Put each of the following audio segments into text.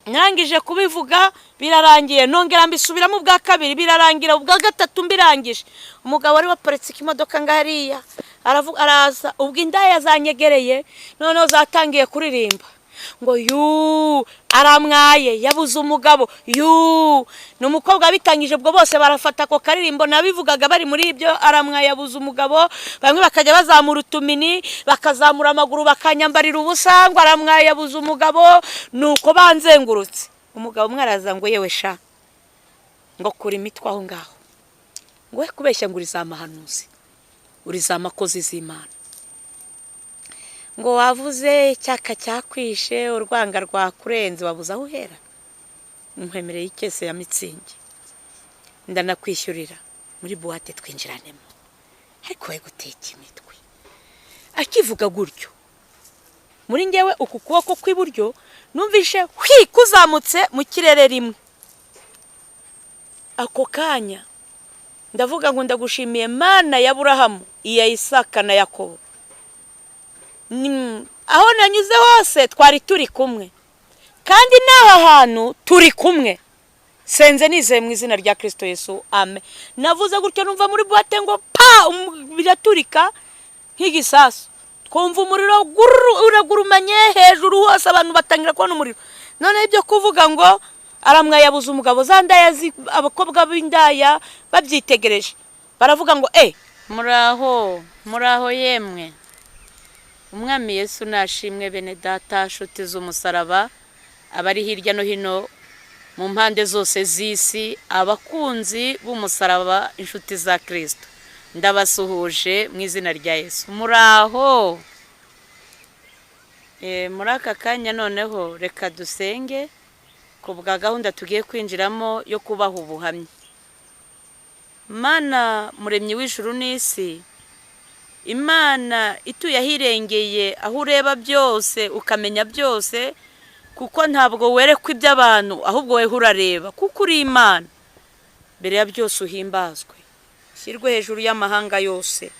Nangije kubivuga birarangiye, nongera mbisubiramo ubwa kabiri birarangira, ubwa gatatu mbirangije umugabo wari waparitse imodoka ngahariya araza, ubwo indaya zanyegereye noneho zatangiye kuririmba ngo yu aramwaye yabuze umugabo yu, n'umukobwa bitangije ubwo bose barafata ako karirimbo nabivugaga bari muri ibyo aramwaye yabuze umugabo, bamwe bakajya bazamura utumini bakazamura amaguru bakanyambarira ubusa ngo aramwaye yabuze umugabo, nuko banzengurutse. Umugabo mwaraza ngo yewe sha ngo kuri imitwe aho ngaho, ngo we kubeshya ngo urizamahanuzi urizamakozi z'Imana, ngo wavuze icyaka cyakwishe urwanga rwakurenze wabuze aho uhera, nkwemereye ikese ya Mitsingi ndanakwishyurira muri buwate twinjiranemo, ariko we guteka imitwe. Akivuga gutyo muri ngewe uku kuboko kw'iburyo numvishe kuzamutse mu kirere rimwe. Ako kanya ndavuga ngo ndagushimiye Mana ya Aburahamu, iya Isaka na Yakobo, aho nanyuze hose twari turi kumwe kandi n'aha hantu turi kumwe, senze nizeye mu izina rya Kristo Yesu, amen. Navuze gutyo numva muri buwate ngo pa biraturika nk'igisasu, twumva umuriro uragurumanye hejuru hose, abantu batangira kubona umuriro. None ibyo kuvuga ngo aramwaye yabuze umugabo, za ndaya abakobwa b'indaya babyitegereje baravuga ngo muraho yemwe, umwami Yesu nashimwe. Bene data nshuti z'umusaraba abari hirya no hino mu mpande zose z'isi, abakunzi b'umusaraba, inshuti za Kristo, ndabasuhuje mu izina rya Yesu. Muraho muri aka kanya noneho reka dusenge ku bwa gahunda tugiye kwinjiramo yo kubaha ubuhamya. Mana muremyi w'ijuru n'isi, Imana ituye ahirengeye, aho ureba byose ukamenya byose, kuko ntabwo werekwa iby'abantu ahubwo weho urareba, kuko uri Imana. Mbere ya byose uhimbazwe, shyirwe hejuru y'amahanga yose,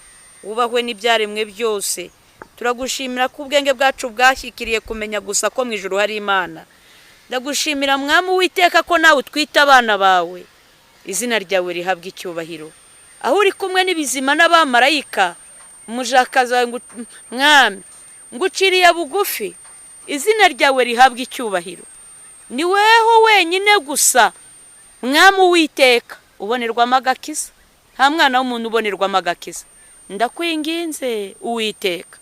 wubahwe n'ibyaremwe byose. Turagushimira ko ubwenge bwacu bwashyikiriye kumenya gusa ko mu ijuru hari Imana. Ndagushimira Mwami Uwiteka ko nawe utwita abana bawe, izina ryawe rihabwa icyubahiro. Aho uri kumwe n'ibizima n'abamarayika, umujakazi wawe Mwami nguciriye bugufi, izina ryawe rihabwa icyubahiro. Ni weho wenyine gusa Mwami Uwiteka ubonerwamo agakiza, nta mwana w'umuntu ubonerwamo agakiza. Ndakwinginze Uwiteka,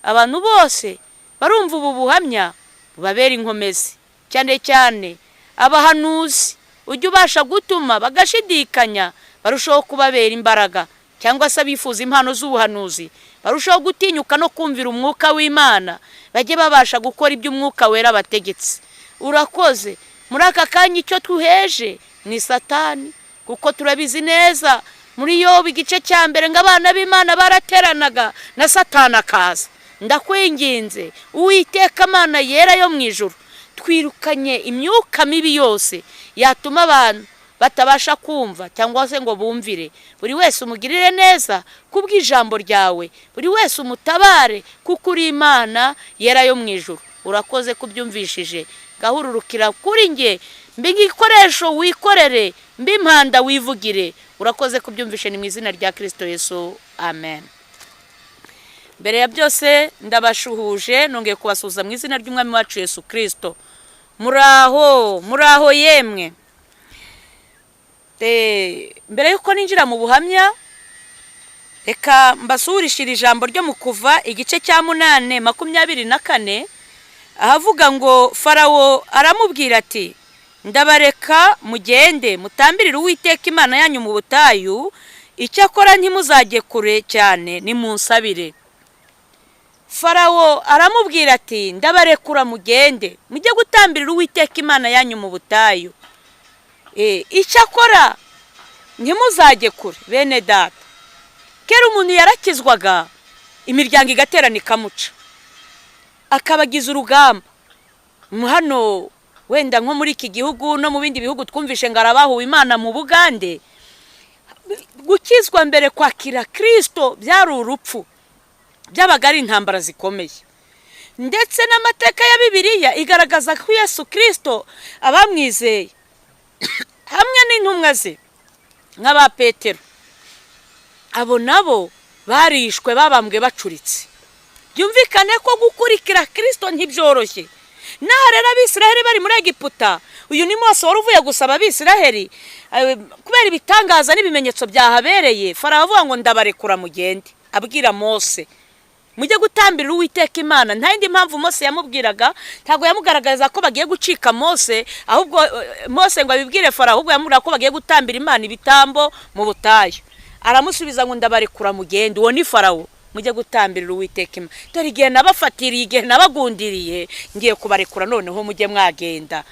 abantu bose barumva ubu buhamya babera inkomezi, cyane cyane abahanuzi ujye ubasha gutuma bagashidikanya barushaho kubabera imbaraga, cyangwa se bifuza impano z'ubuhanuzi barushaho gutinyuka no kumvira umwuka w'Imana, bajye babasha gukora ibyo umwuka wera bategetse. Urakoze. Muri aka kanya icyo tuheje ni Satani, kuko turabizi neza muri Yobu igice cya mbere ngo abana b'Imana barateranaga na Satani akaza. Ndakwinginze Uwiteka Mana yera yo mu ijuru, twirukanye imyuka mibi yose yatuma abantu batabasha kumva cyangwa se ngo bumvire. Buri wese umugirire neza kubw'ijambo ryawe, buri wese umutabare kuko uri Imana yera yo mu ijuru. Urakoze kubyumvishije, gahururukira kuri nge, mbe igikoresho wikorere, mbe impanda wivugire. Urakoze kubyumvishe, ni mu izina rya Kristo Yesu, amen. Mbere ya byose ndabashuhuje, nongeye kubasuhuza mu izina ry'umwami wacu Yesu Kristo. Muraho yemwe. Mbere yuko ninjira mu buhamya, reka mbasuhurishire ijambo ryo mu Kuva igice cya 8:24, ahavuga ngo Farawo aramubwira ati, ndabareka mugende mutambirire Uwiteka Imana yanyu mu butayu, icyakora ntimuzajye kure cyane, nimunsabire. Farawo aramubwira ati, ndabarekura mugende mujye gutambirira Uwiteka Imana yanyu mu butayu, icyakora ntimuzajye kure. Bene data, kera umuntu yarakizwaga imiryango igaterana ikamuca, akabagiza urugamba. Hano wenda nko muri iki gihugu no mu bindi bihugu twumvishe ngo arabahuwe Imana mu Bugande, gukizwa mbere kwakira Kristo byari urupfu, byabaga ari intambara zikomeye. ndetse n'amateka ya Bibiliya igaragaza ko Yesu Kristo abamwizeye hamwe n'intumwa ze nk'aba Petero, abo nabo barishwe babambwe bacuritse. Byumvikane ko gukurikira Kristo ntibyoroshye. Naho rero Abisiraheli bari muri Egiputa, uyu ni Mose wari uvuye gusaba Abisiraheli kubera ibitangaza n'ibimenyetso byahabereye, Farawo avuga ngo ndabarekura mugende, abwira Mose mujye gutambira Uwiteka Imana. Nta yindi mpamvu Mose yamubwiraga, ntago yamugaragaza ko bagiye gucika Mose, ahubwo Mose ngo abibwire Farawo, ahubwo yamubwira ko bagiye gutambira Imana ibitambo mu butayu. Aramusubiza ngo ndabarekura mugende. Uwo ni Farawo, mujye gutambira Uwiteka Imana. Dore igihe nabafatiriye, igihe nabagundiriye, ngiye kubarekura noneho mujye mwagenda.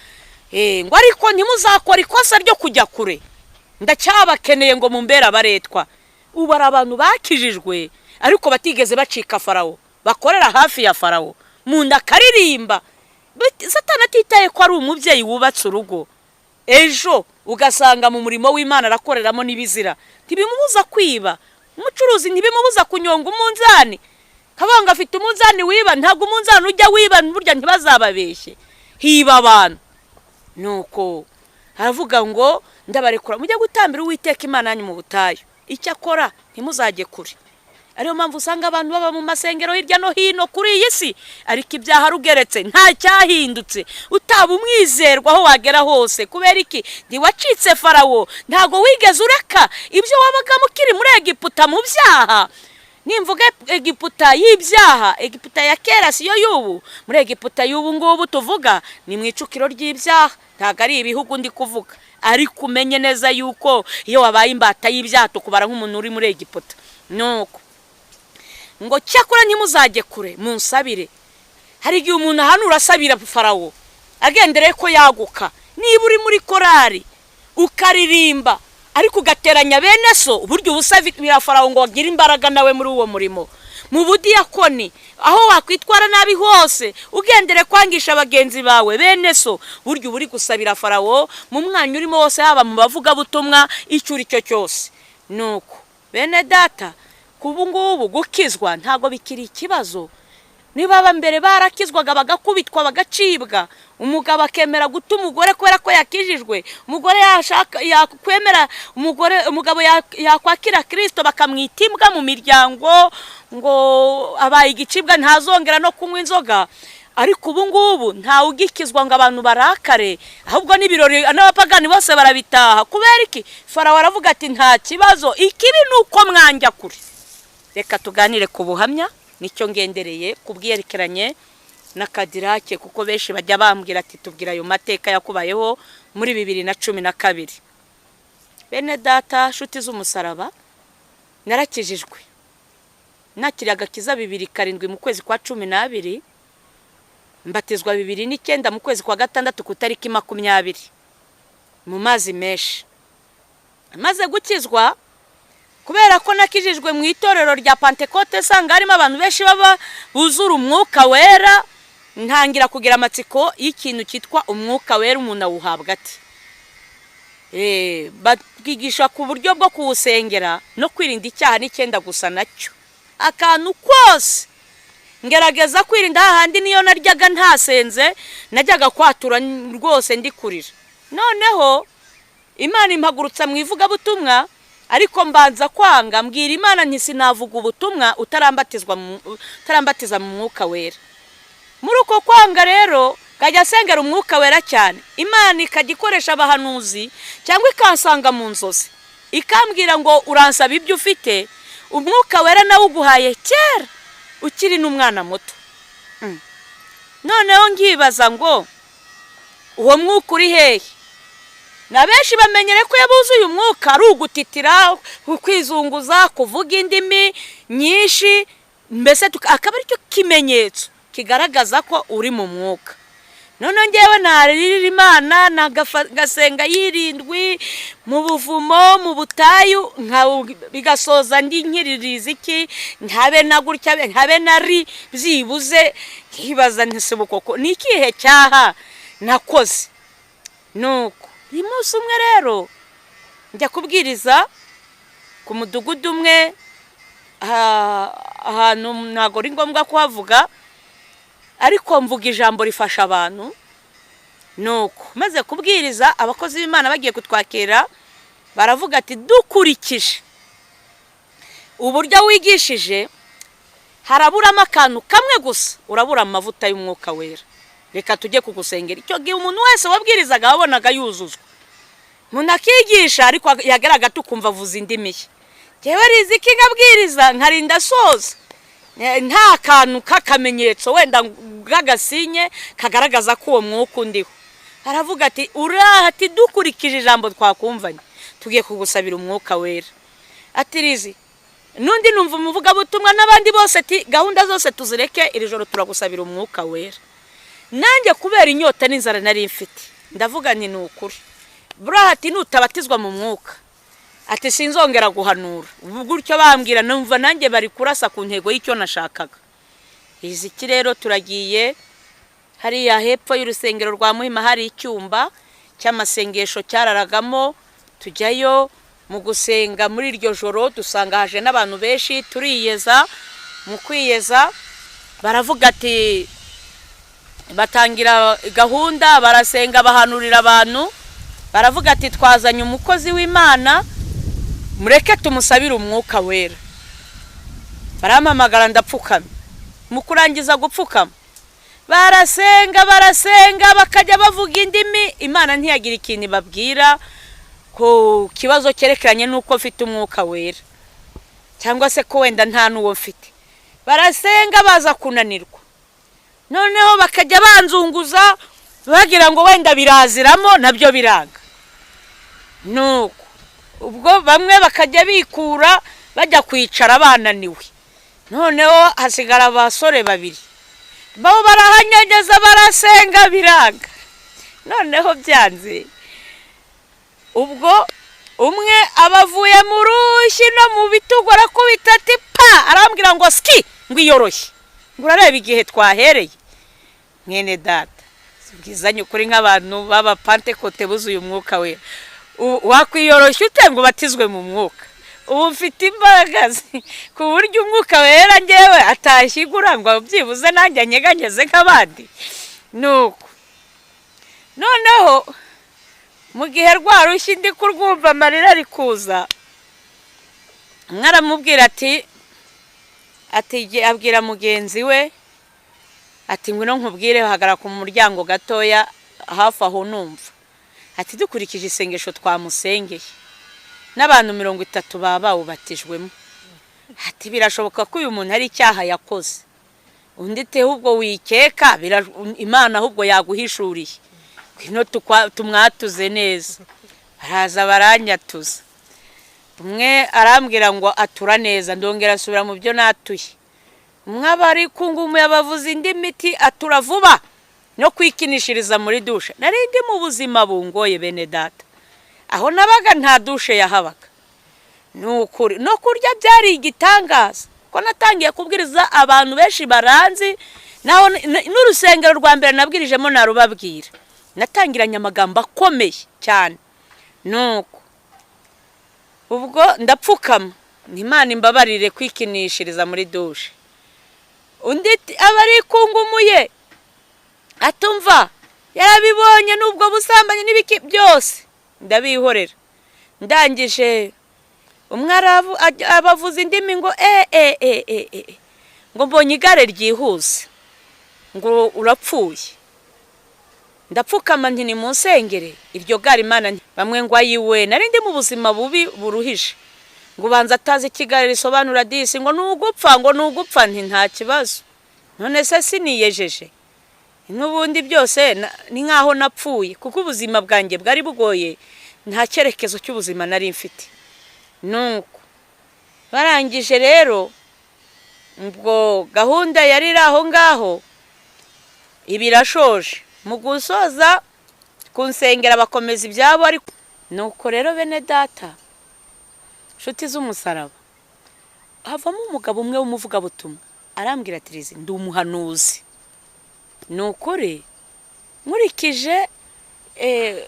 Ngo ariko ntimuzakora ikosa ryo kujya kure, ndacyabakeneye ngo mumbera baretwa. Ubu ari abantu bakijijwe ariko batigeze bacika Farawo, bakorera hafi ya Farawo, munda karirimba. Satani atitaye ko ari umubyeyi wubatse urugo, ejo ugasanga mu murimo w'Imana arakoreramo n'ibizira, ntibimubuza kwiba. Umucuruzi ntibimubuza kunyonga umunzani, kabanga afite umunzani wiba, ntago umunzani ujya wiba, burya ntibazababeshye, hiba abantu. Nuko aravuga ngo ndabarekura mujye gutambira Uwiteka Imana yanyu mu butayu, icyo akora ntimuzajye kure. Ariyo mpamvu usanga abantu baba mu masengero hirya no hino kuri iyi si, ariko ibyaha rugeretse nta cyahindutse. Utaba umwizerwa aho wagera hose, kubera iki? Ntiwacitse Farawo, ntago wigeze ureka ibyo wabaga mukiri muri Egiputa mu byaha. Nimvuga Egiputa y'ibyaha, Egiputa ya kera siyo y'ubu. Muri Egiputa y'ubu ngubu tuvuga ni mu icukiro ry'ibyaha, ntago ari ibihugu ndi kuvuga. Ariko umenye neza yuko iyo wabaye imbata y'ibyaha tukubara nk'umuntu uri muri Egiputa. Nuko ngo cyakora ntimuzajye kure, munsabire. Hari igihe umuntu ahanura asabira Farawo agendereye ko yaguka. Niba uri muri korari ukaririmba ariko ugateranya bene so, uburyo ubusabira Farawo ngo agire imbaraga nawe muri uwo murimo. Mu budiyakoni aho wakwitwara nabi hose, ugendere kwangisha abagenzi bawe bene so, buryo buri gusabira Farawo mu mwanya urimo wose, haba mu bavuga butumwa icyo cyo cyose. Nuko bene data, kubu ngubu gukizwa ntago bikiri ikibazo. Niba mbere barakizwaga bagakubitwa bagacibwa, umugabo akemera guta umugore kubera ko yakijijwe, umugore yashaka yakwemera umugabo yakwakira Kristo bakamwita imbwa mu miryango, ngo abaye igicibwa ntazongera no kunywa inzoga. Ariko ubu ngubu nta ugikizwa ngo abantu barakare, ahubwo n'ibirori n'abapagani bose barabitaha. Kubera iki? Farawo aravuga ati nta kibazo, ikibi nuko mwanja kuri. Reka tuganire ku buhamya, nicyo ngendereye kubwiyerekeranye na Kadirake, kuko benshi bajya bambwira ati tubwira ayo mateka yakubayeho muri 2012. Bene data, nshuti z'umusaraba, narakijijwe. Nakiriye agakiza 2007 mu kwezi kwa 12, mbatizwa 2009 mu kwezi kwa gatandatu ku tariki 20 mu mazi menshi. Maze gukizwa, kubera ko nakijijwe mu itorero rya Pentecote, sanga harimo abantu benshi baba buzura umwuka wera, ntangira kugira amatsiko y'ikintu cyitwa umwuka wera umuntu awuhabwa ati. Batwigisha ku buryo bwo kuwusengera no kwirinda icyaha n'icyenda gusa nacyo. Akantu kose ngerageza kwirinda, hahandi niyo naryaga ntasenze, najyaga kwatura rwose ndikurira. Noneho Imana impagurutsa mu ivuga butumwa, ariko mbanza kwanga, mbwira Imana nti sinavuga ubutumwa utarambatiza mu mwuka wera. Muri uko kwanga rero kajya sengera umwuka wera cyane. Imana ikagikoresha abahanuzi cyangwa ikansanga mu nzozi, ikambwira ngo uransaba ibyo ufite, umwuka wera nawe uguhaye kera ukiri n'umwana muto. Noneho ngibaza ngo uwo mwuka uri hehe? Na benshi bamenyere ko yabuzuye umwuka ari ugutitira, kwizunguza, kuvuga indimi nyinshi, mbese akaba aricyo kimenyetso kigaragaza ko uri mu mwuka. None ngewe narira Imana nagasenga yirindwi mu buvumo mu butayu, bigasoza ndi nkiririza iki, ntabe na gutya ntabe nari byibuze, nkibaza ntise bukoko ni ikihe cyaha nakoze. Nuko umunsi umwe rero njya kubwiriza ku mudugudu umwe, ahantu ntago ari ngombwa kuhavuga, ariko mvuga ijambo rifasha abantu. Nuko maze kubwiriza abakozi b'Imana bagiye kutwakira baravuga ati dukurikije uburyo wigishije haraburamo akantu kamwe gusa, urabura amavuta y'umwuka wera, reka tujye kugusengera. Icyo gihe umuntu wese wabwirizaga wabonaga yuzuzwa, umuntu akigisha ariko yageraga tukumva avuza indimi ye. Jewe riziki ngabwiriza nkarinda soza nta kantu k'akamenyetso wenda gagasinye kagaragaza ko uwo mwuka undiho. Aravuga ati ati dukurikije ijambo twakumvanye tugiye kugusabira umwuka wera. Ati Rizi nundi numva umuvuga butumwa n'abandi bose ati gahunda zose tuzireke iri joro turagusabira umwuka wera. Nanjye kubera inyota n'inzara nari mfite ndavuga nti nukuri bura ati nutabatizwa mu mwuka ati sinzongera guhanura. Gutyo bambwira numva nanjye bari kurasa ku ntego y'icyo nashakaga. Iziki rero turagiye hariya hepfo y'urusengero rwa Muhima hari icyumba cy'amasengesho cyararagamo, tujyayo mu gusenga. Muri iryo joro dusanga haje n'abantu benshi, turiyeza. Mu kwiyeza baravuga ati batangira gahunda, barasenga bahanurira abantu, baravuga ati twazanye umukozi w'Imana mureke tumusabire umwuka wera. Barampamagara ndapfukama. Mu kurangiza gupfukama barasenga bakajya bavuga indimi. Imana ntiyagira ikintu babwira ko kibazo cyerekeranye nuko mfite umwuka wera cyangwa se ko wenda nta nuwo mfite. Barasenga baza kunanirwa, noneho bakajya banzunguza bagira ngo wenda biraziramo, nabyo biranga. Nuko ubwo bamwe bakajya bikura bajya kwicara bananiwe, noneho hasigara abasore babiri bo barahanyageza barasenga biranga. Noneho byanze ubwo umwe abavuye mu rushyi no mu bitugu arakubita ati pa, arambwira ngo ski ngwiyoroshye, ngurareba igihe twahereye. Mwene data bwizanye ukuri nk'abantu baba Pentecote buzuye umwuka wera, wakwiyoroshye ute ngo batizwe mu mwuka? Ubu mfite imbaraga ku buryo umwuka wera ngewe atashyigura ngo byibuze nanjye nyeganyeze nk'abandi. Nuko noneho mu gihe rwarushye ndi kurwumva amarira ari kuza, mwaramubwira ati abwira mugenzi we ati ngwino nkubwire, hagara ku muryango gatoya hafi aho numva. Ati dukurikije isengesho twamusengeye n'abantu 30 baba ubatijwemo. Ati birashoboka ko uyu muntu ari icyaha yakoze, undi te ubwo wikeka Imana ahubwo yaguhishuriye, kwino tumwatuze neza. Baraza baranyatuza, umwe arambwira ngo atura neza, ndongera asubira mu byo natuye. Umwe bari kungumu yabavuza indi miti atura vuba no kwikinishiriza muri dushe. Nari ndi mu buzima bungoye bene data, aho nabaga nta dushe yahabaga. Nukuri no kurya byari igitangaza ko natangiye kubwiriza abantu benshi baranzi, naho n'urusengero rwa mbere nabwirijemo narubabwira, natangiranye amagambo akomeye cyane. Nuko ubwo ndapfukama, Imana imbabarire kwikinishiriza muri dushe. Undi abari kungumuye atumva yarabibonye nubwo busambanye n'ibiki byose ndabihorera. Ndangije umwarabu abavuza indimi ngo ngo mbonye igare ryihuse ngo urapfuye. Ndapfukama nti ni munsengere iryo gare Imana. Bamwe ngo ayiwe nari ndi mu buzima bubi buruhije, ngo banza atazi ikigare risobanura disi ngo nugupfa nti nta kibazo, none se siniyejeje n'ubundi byose ni nkaho napfuye, kuko ubuzima bwanjye bwari bugoye, nta cyerekezo cy'ubuzima nari mfite. Nuko barangije rero ubwo gahunda yari aho ngaho ibirashoje. Mu gusoza kunsengera bakomeza ibyabo, ariko nuko rero bene data nshuti z'umusaraba havamo umugabo umwe w'umuvuga butumwa arambwira ati Rizi ndi umuhanuzi. Nukuri nkurikije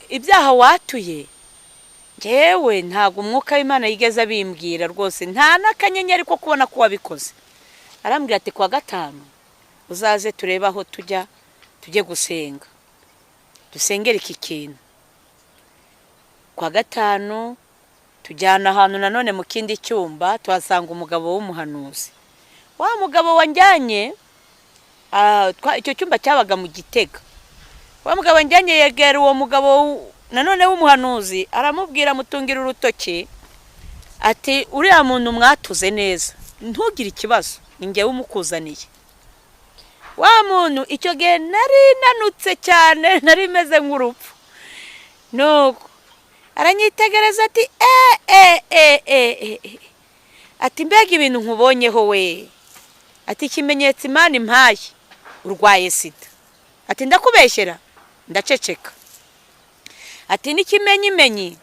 ibyaha watuye ngewe ntago umwuka w'Imana yigeze bimbwira rwose, nta nakanyenyeri ko kubona ko wabikoze. Arambwira ati kwa gatanu uzaze turebe aho tujye gusenga, dusengera iki kintu. Kwa gatanu tujyana ahantu nanone mu kindi cyumba, tuhasanga umugabo w'umuhanuzi. Wa mugabo wanjyanye, icyo cyumba cyabaga mu Gitega. Wa mugabo wanjyanye yegera uwo mugabo nanone w'umuhanuzi, aramubwira mutungira urutoki ati uriya muntu mwatuze neza, ntugire ikibazo, ni njyewe umukuzaniye. Wa muntu icyo gihe nari nanutse cyane, nari meze nk'urupfu. Nuko aranyitegereza ati ati mbega ibintu nkubonyeho we, ati ikimenyetso Imana impaye urwaye sida. Ati ndakubeshyera, ndaceceka. Ati n'ikimenyimenyi,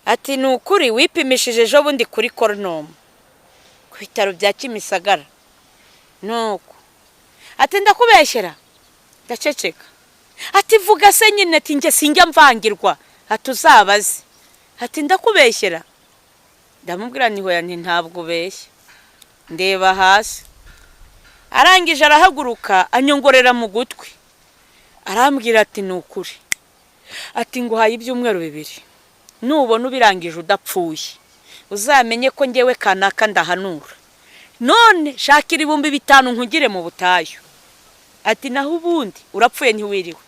ati ni ukuri wipimishije ejo bundi kuri Coronom ku bitaro bya Kimisagara. Nuko ati ndakubeshyera, ndaceceka. Ati vuga se nyine, ati njye sinjya mvangirwa, ati uzabaze. Ati ndakubeshyera. Ndamubwira nti hoya, nti ntabwo ubeshya. Ndeba hasi. Arangije arahaguruka anyongorera mu gutwi, arambwira ati ni ukuri, ati nguhaye ibyumweru 2, nubona ubirangije udapfuye uzamenye ko njyewe kanaka ndahanura. None shakira 5,000 nkugire mu butayu. Ati naho ubundi urapfuye ntiwiriwe.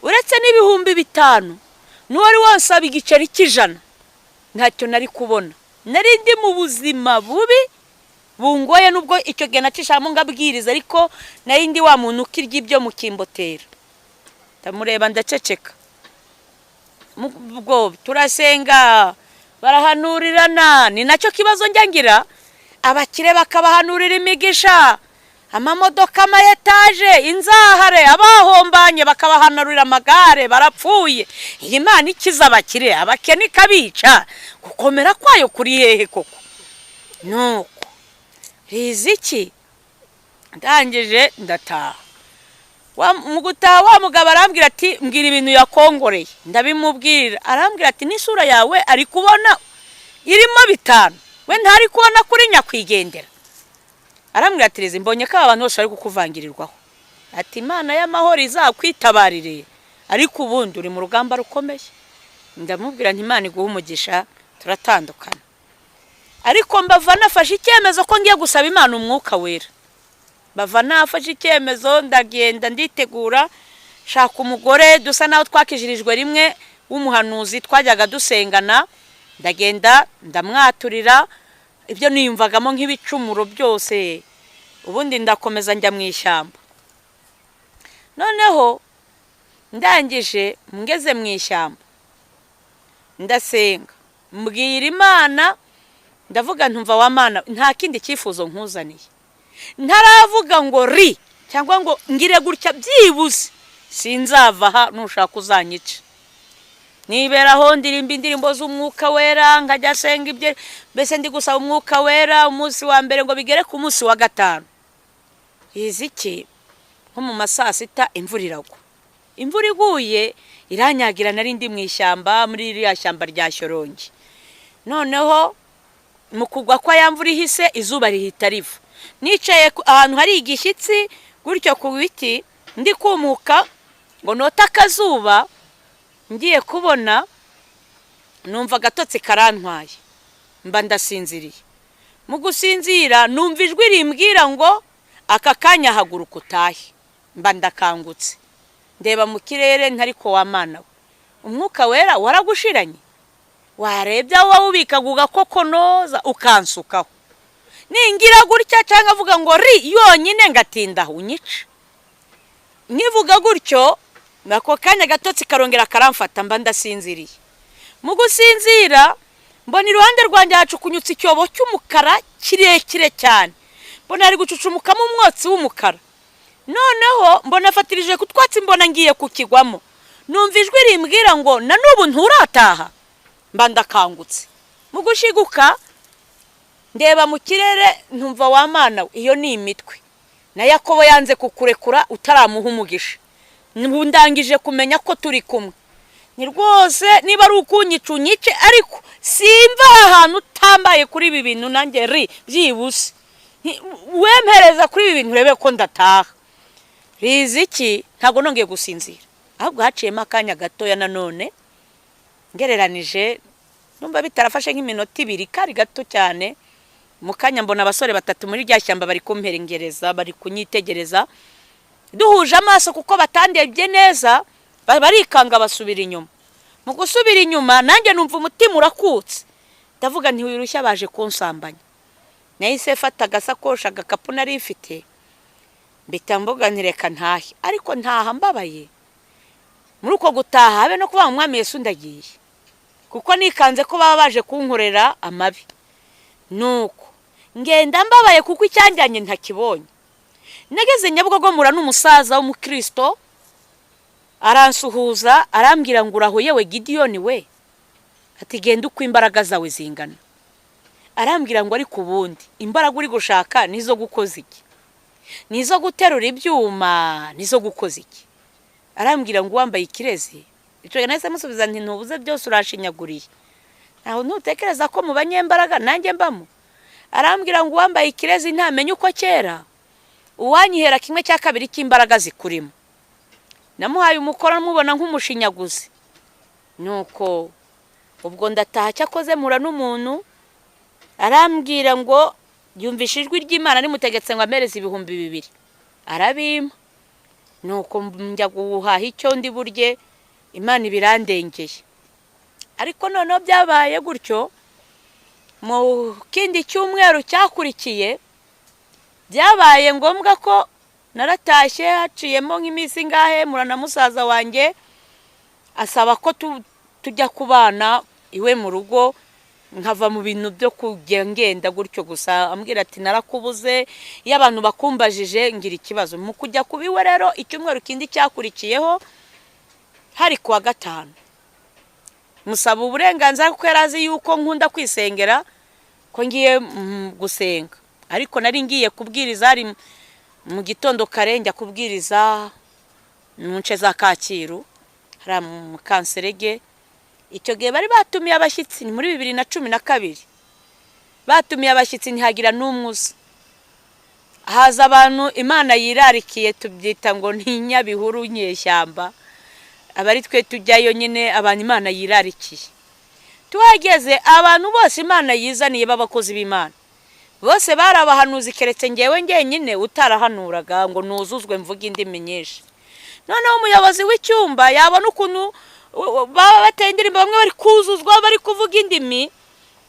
Uretse n'5,000 n'uwari wansaba igiceri cy'ijana ntacyo nari kubona. Nari ndi mu buzima bubi bungoye, nubwo icyo gihe nacishamo ngabwiriza, ariko nari ndi wa muntu ukirya ibyo mu kimbotera. Ndamureba ndaceceka. Ubwo turasenga, barahanurirana. Ni nacyo kibazo njyangira, abakire bakabahanurira imigisha, amamodoka, ama etaje, inzahare, abahombanye bakabahanurira amagare barapfuye. Iyi Mana ikiza abakire, abakene ikabica. Gukomera kwayo kuri hehe koko? Nuko riziki ndangije ndataha. Mu gutaha wa mugabo arambwira ati mbwira ibintu yakongoreye. Ndabimubwira. Arambwira ati n'isura yawe ari kubona irimo 5, we ntari kubona kuri nyakwigendera. Arambwira ati reze mbonye ko abantu bose bari kukuvangirirwaho. Ati Imana y'amahoro izakwitabarire, ariko ubundi uri mu rugamba rukomeye. Ndamubwira nti Imana iguha umugisha, turatandukana. Ariko mbava nafashe icyemezo ko ngiye gusaba Imana umwuka wera. Bava nafashe icyemezo, ndagenda nditegura, shaka umugore dusa naho twakijirijwe rimwe w'umuhanuzi, twajyaga dusengana. Ndagenda ndamwaturira ibyo niyumvagamo nk'ibicumuro byose, ubundi ndakomeza njya mu ishyamba. Noneho ndangije ngeze mu ishyamba ndasenga, mbwira Imana, ndavuga ntumva wa Mana, nta kindi cyifuzo nkuzaniye. Ntaravuga ngo cyangwa ngo ngire gutya, byibuze sinzava aha nushaka uzanyica. Niberaho ndirimba indirimbo z'umwuka wera, nkajya senga ibye, mbese ndi gusaba umwuka wera umunsi wa mbere ngo bigere ku munsi wa 5. Iziki nko mu masaa 6 imvura iragwa. Imvura iguye iranyagira, nari ndi mu ishyamba, muri iriya shyamba rya Shyorongi. Noneho mu kugwa kwa yamvura ihise, izuba rihita riva. Nicaye ahantu hari igishyitsi gutyo ku biti, ndi kumuka ngo nota akazuba, ngiye kubona numva agatotsi karantwaye, mba ndasinziriye. Mu gusinzira numva ijwi rimbwira ngo aka kanya haguruka utahe. Mba ndakangutse, ndeba mu kirere, ntariko wa Mana we, umwuka wera waragushiranye? Warebye aho wawubikaga ugakokonoza ukansukaho? Ningira gutya cyangwa avuga ngo yonyine ngatinda unyica. Nivuga gutyo, nako kanya gatotsi karongera karamfata, mba ndasinziriye. Mu gusinzira mbona iruhande rwanjye hacukunyutse icyobo cy'umukara kirekire cyane, mbona ari gucucumukamo umwotsi w'umukara. Noneho mbona afatirije ku twatsi, mbona ngiye kukigwamo. Numva ijwi rimbwira ngo na n'ubu nturataha. Mba ndakangutse. Mu gushiguka ndeba mu kirere, ntumva wa Mana we, iyo ni imitwe. Na Yakobo yanze kukurekura utaramuha umugisha. Ndangije kumenya ko turi kumwe. Ni rwose niba ari ukunyica unyice, ariko simva ahantu utambaye kuri ibi bintu nanjye byibuse. wempereza kuri ibi bintu urebe ko ndataha. Riziki ntago nongeye gusinzira, ahubwo haciyemo akanya gatoya nanone ngereranije numva bitarafashe nk'iminota 2 kari gato cyane. Mu kanya mbona abasore 3 muri rya shyamba bari kumperengereza, bari kunyitegereza, duhuje amaso kuko batandebye neza, barikanga basubira inyuma. Mu gusubira inyuma nanjye numva umutima urakutse, ndavuga nti wirushya baje kunsambanya. Nahise fata agasakosha agakapu nari mfite, mbita mvuga ntireka ntahe, ariko ntaha mbabaye. Muri uko gutaha habe no kuba umwami Yesu ndagiye, kuko nikanze ko baba baje kunkorera amabi. Nuko ngenda mbabaye kuko icyanjyanye ntakibonye. Nageze Nyabugogo mura n'umusaza w'umukristo, aransuhuza arambwira ngo uraho yewe Gideon we, ati genda uko imbaraga zawe zingana. Arambwira ngo ari kubundi imbaraga uri gushaka nizo gukoza iki, nizo guterura ibyuma, nizo gukoza iki. Arambwira ngo wambaye ikirezi. Icyo nahise musubiza nti ntubuze byose urashinyaguriye, naho ntutekereza ko mu banyembaraga nanjye mbamo. Arambwira ngo wambaye ikirezi ntamenye uko kera uwanyihera 1/2 cy'imbaraga zikurimo. Namuhaye umukoro mubona nk'umushinyaguzi. Nuko ubwo ndataha cyakoze mura n'umuntu, arambwira ngo yumvishe ijwi ry'Imana rimutegetse ngo amereze 2,000. Arabima. Nuko njya guhaha icyo ndi burye, Imana ibirandengeye. Ariko noneho byabaye gutyo, mu kindi cyumweru cyakurikiye byabaye ngombwa ko naratashye haciyemo nk'iminsi ngahe murana musaza wanjye asaba ko tujya kubana iwe mu rugo, nkava mu bintu byo kugenda gutyo gusa. Ambwira ati narakubuze, iyo abantu bakumbajije ngira ikibazo. Mu kujya kubiwe rero icyumweru kindi cyakurikiyeho hari kuwa 5, musaba uburenganzira kuko yarazi yuko nkunda kwisengera ko ngiye gusenga. Ariko nari ngiye kubwiriza ari mu gitondo kare, njya kubwiriza mu nce za Kacyiru hari mu Kanserege. Icyo gihe bari batumiye abashyitsi muri 2012, batumiye abashyitsi ntihagira n'umwuza. Haza abantu Imana yirarikiye, tubyita ngo ni Nyabihuru nyeshyamba, abari twe tujyayo nyine abantu Imana yirarikiye. Tuhageze abantu bose Imana yizaniye b'abakozi b'Imana, bose barabahanuzi keretse ngewe nyine utarahanuraga ngo nuzuzwe mvuga indimi nyinshi. Noneho umuyobozi w'icyumba yabona ukuntu baba bateye indirimbo, bamwe bari kuzuzwa bari kuvuga indimi,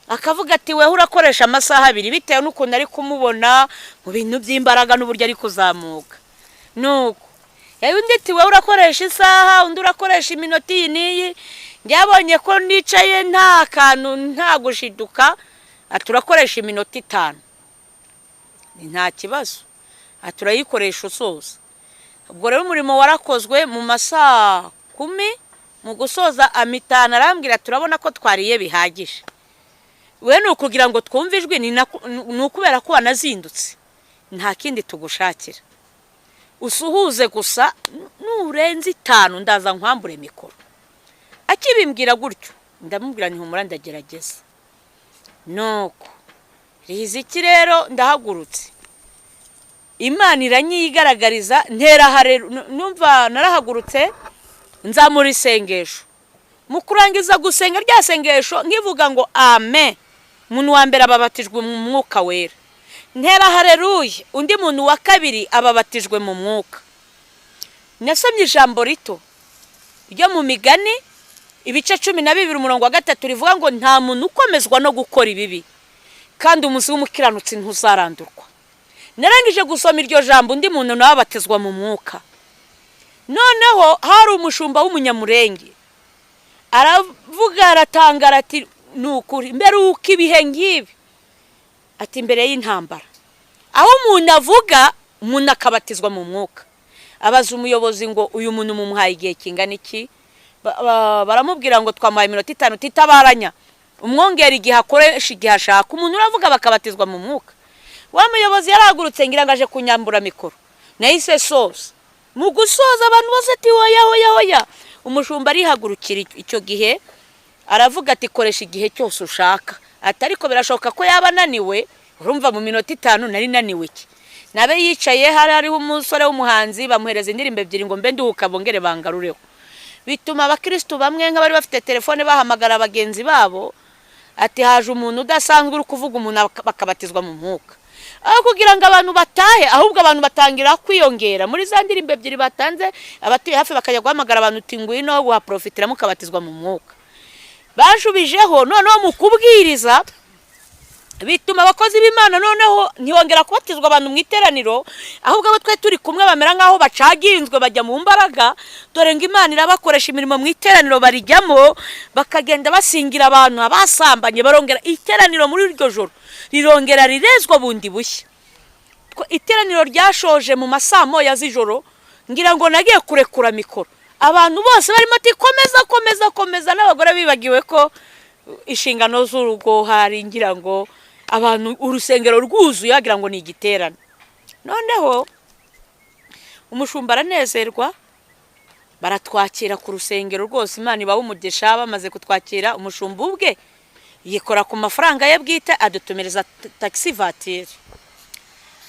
akavuga ati weho urakoresha amasaha 2 bitewe n'ukuntu ari kumubona mu bintu by'imbaraga n'uburyo ari kuzamuka. Nuko undi ati weho urakoresha isaha, undi urakoresha iminota iyi n'iyi. Byabonye ko nicaye nta kantu nta gushiduka, aturakoresha iminota 5. Nta kibazo, aturayikoresha usoza. Ubwo rero umurimo warakozwe mu masaha 10. Mu gusoza amitana arambwira turabona ko twariye bihagije, we nukugira ngo twumve ijwi nukubera ko wanazindutse, nta kindi tugushakira, usuhuze gusa nurenze 5 ndaza nkwambure mikoro. Akibimbwira gutyo ndamubwira nti humura ndagerageza. Nuko Riziki rero ndahagurutse, Imana iranyigaragariza ntera harero. Numva narahagurutse nzamura isengesho. Mu kurangiza gusenga rya sengesho nkivuga ngo amen, umuntu wa mbere ababatijwe mu mwuka wera. Ntera haleluya, undi muntu wa kabiri ababatijwe mu mwuka. Nasomye ijambo rito ryo mu Migani ibice 12 umurongo wa 3 rivuga ngo nta muntu ukomezwa no gukora ibibi, kandi umunsi w'umukiranutsi ntuzarandurwa. Narangije gusoma iryo jambo, undi muntu nababatizwa mu mwuka. Noneho hari umushumba w'umunyamurenge aravuga, aratangara ati nukuri mbere uko ibihe ngibi, ati mbere y'intambara aho umuntu avuga umuntu akabatizwa mu mwuka. Abaza umuyobozi ngo uyu muntu mumuhaye igihe kingana iki? Baramubwira ngo twamuhaye iminota 5 titabaranya, umwongera igihe akoresha igihe ashaka. Umuntu uravuga bakabatizwa mu mwuka. Wa muyobozi yaragurutse ngira ngaje kunyambura mikoro, nahise soza. Mu gusoza abantu bose ati hoya. Umushumba arihagurukira icyo gihe aravuga ati koresha igihe cyose ushaka, ati ariko birashoboka ko yaba naniwe urumva mu minota 5 nari naniwe iki nabe yicaye hariho umusore w'umuhanzi bamuhereza indirimbo ebyiri ngo mbe nduhuka bongere bangarureho bituma abakristo bamwe nk'abari bafite telefone bahamagara abagenzi babo ati haje umuntu udasanzwe uri kuvuga umuntu bakabatizwa mu mwuka aho kugira ngo abantu batahe ahubwo abantu batangira kwiyongera muri za ndirimbo ebyiri batanze abatuye hafi bakajya guhamagara abantu tingwino guha profitira mukabatizwa mu mwuka bajubijeho noneho mu kubwiriza bituma abakozi b'Imana noneho ntihongera kubatizwa abantu mu iteraniro ahubwo abo twe turi kumwe bamera nkaho bacaginzwe bajya mu mbaraga dore ngo Imana irabakoresha imirimo mu iteraniro barijyamo bakagenda basingira abantu abasambanye barongera iteraniro muri iryo joro rirongera rirezwa bundi bushya iteraniro ryashoje mu masamo ya zijoro ngira ngo nagiye kurekura mikoro abantu bose barimo ati komeza n'abagore bibagiwe ko inshingano z'urugo hari ngira ngo abantu urusengero rwuzuye agira ngo ni igiterane noneho umushumba aranezerwa baratwakira ku rusengero rwose Imana ibaho umugisha bamaze kutwakira umushumba ubwe yikora ku mafaranga ye bwite adutumireza taxi voiture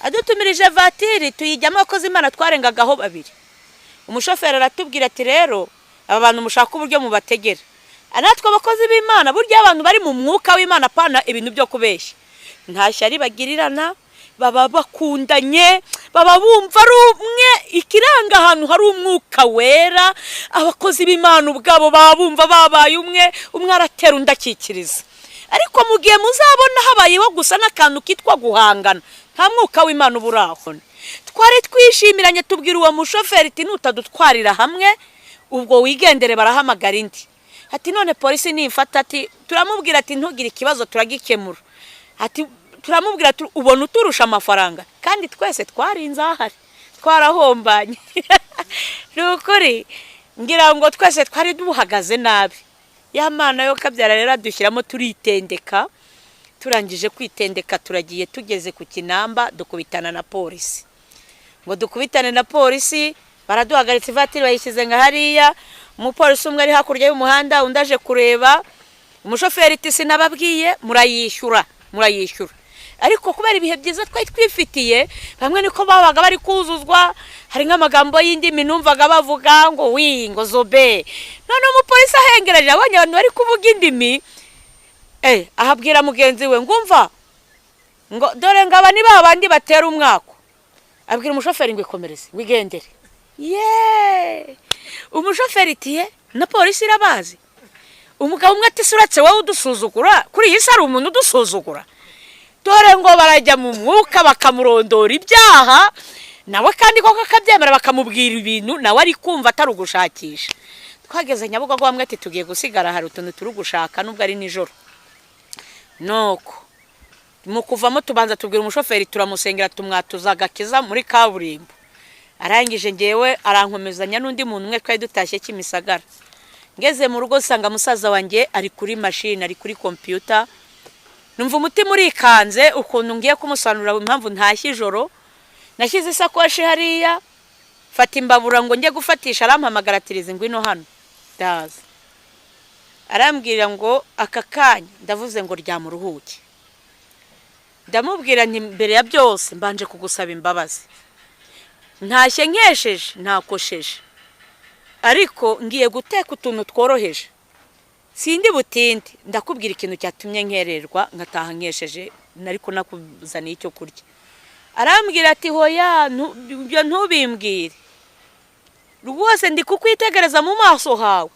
adutumirije voiture tuyijyamo abakozi Imana twarengagaho babiri umushoferi aratubwira ati rero aba bantu mushaka uburyo mubategera anatwe abakozi b'Imana burya abantu bari mu mwuka w'Imana pana ibintu byo kubeshya ntashyari bagirirana baba bakundanye baba bumva ari umwe ikiranga ahantu hari umwuka wera abakozi b'Imana ubwabo babumva babaye umwe aratera undakikiriza ariko mu gihe muzabona habayeho gusa n'akantu kitwa guhangana nta mwuka w'Imana uburaho twari twishimiranye tubwira uwo mushoferi ati nutadutwarira hamwe ubwo wigendere barahamagara indi ati none polisi nifata ati turamubwira ati ntugire ikibazo turagikemura ati turamubwira ubona uturusha amafaranga kandi twese twarinze ahari twarahombanye n'ukuri ngira ngo twese twari duhagaze nabi ya Mana yo kabyara rero dushyiramo turitendeka turangije kwitendeka turagiye tugeze ku Kinamba dukubitana na polisi ngo dukubitane na polisi baraduhagaritse ivatiri bayishyize nka hariya umupolisi umwe ari hakurya y'umuhanda undaje kureba umushoferi iti sinababwiye murayishyura ariko kubera ibihe byiza twari twifitiye bamwe niko babaga bari kuzuzwa hari nk'amagambo y'indimi numvaga bavuga ngo ngo zobe none umupolisi ahengereje abonye abantu bari kuvuga indimi ahabwira mugenzi we ngumva ngo dore ngaba ni babandi batera umwako abwira umushoferi ngo ikomereze wigendere umushoferi itiye na polisi irabazi umugabo umwe ati suratse wowe udusuzugura kuri iyi sari umuntu udusuzugura dore ngo barajya mu mwuka bakamurondora ibyaha nawe kandi koko akabyemera bakamubwira ibintu nawe ari kumva atari ugushakisha twageze Nyabugogo bamwe ati tugiye gusigara hari utuntu turi gushaka nubwo ari nijoro noko mu kuvamo tubanza tubwira umushoferi turamusengera tumwatuza agakiza muri kaburimbo arangije ngewe arankomezanya n'undi muntu umwe twari dutashye Kimisagara ngeze mu rugo sanga musaza wanjye ari kuri machine ari kuri computer numva umutima urikanze ukuntu ngiye kumusanura impamvu ntashye ijoro nashyize isakoshi hariya fata imbabura ngo njye gufatisha arampamagara atirize ngwino hano ndaza arambwira ngo aka kanya ndavuze ngo ryamuruhuke ndamubwira nti mbere ya byose mbanje kugusaba imbabazi ntashye nkesheje ntakosheje ariko ngiye guteka utuntu tworoheje sindi butinde ndakubwira ikintu cyatumye nkererwa ngataha nkesheje nariko nakuzaniye icyo kurya arambwira ati hoya ntubimbwire rwose ndi kukwitegereza mu maso hawe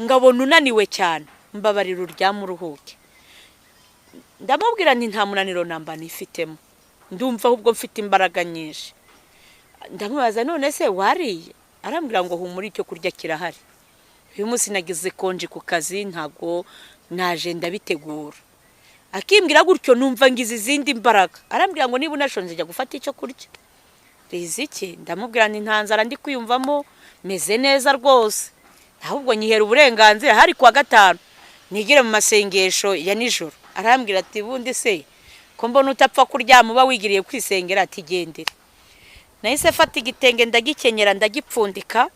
ngabona unaniwe cyane mbabarira uryamuruhuke ndamubwira nti nta munaniro namba nifitemo ndumva ahubwo mfite imbaraga nyinshi ndamubaza none se wariye arambwira ngo humura icyo kurya kirahari uyu munsi nagize konje ku kazi ntago naje ndabitegura akimbwira gutyo numva ngize izindi imbaraga arambwira ngo niba unashonje jya gufata icyo kurya riziki ndamubwira nti ntanzara ndi kwiyumvamo meze neza rwose ahubwo nyihera uburenganzira hari kwa gatanu nigire mu masengesho ya nijoro arambwira ati bundi se ko mbona utapfa kuryama uba wigiriye kwisengera ati gendere nahise fata igitenge ndagikenyera ndagipfundika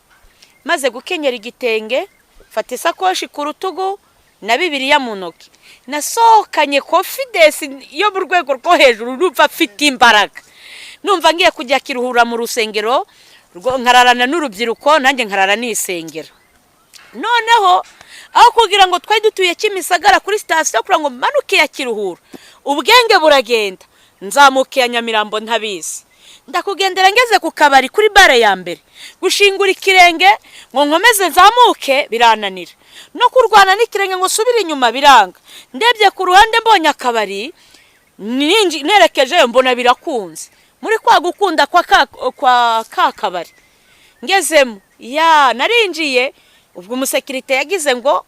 maze gukenyera igitenge fata isakoshi ku rutugu na Bibiliya mu ntoki, nasohokanye confidence yo mu rwego rwo hejuru, numva afite imbaraga, numva ngiye kujya kiruhura mu rusengero, nkararana n'urubyiruko nanjye nkarara nisengera. Noneho aho kugira ngo twari dutuye Kimisagara kuri station kugira ngo manuke ya Kiruhura, ubwenge buragenda, nzamuke ya Nyamirambo ntabizi, ndakugendera ngeze ku kabari kuri bare ya mbere, gushingura ikirenge ngo nkomeze nzamuke birananira, no kurwana n'ikirenge ngo subire inyuma biranga. Ndebye ku ruhande mbonye akabari, nerekeje mbona birakunze, muri kwa gukunda kwa kabari ngezemo ya narinjiye. Ubwo umusekirite yagize ngo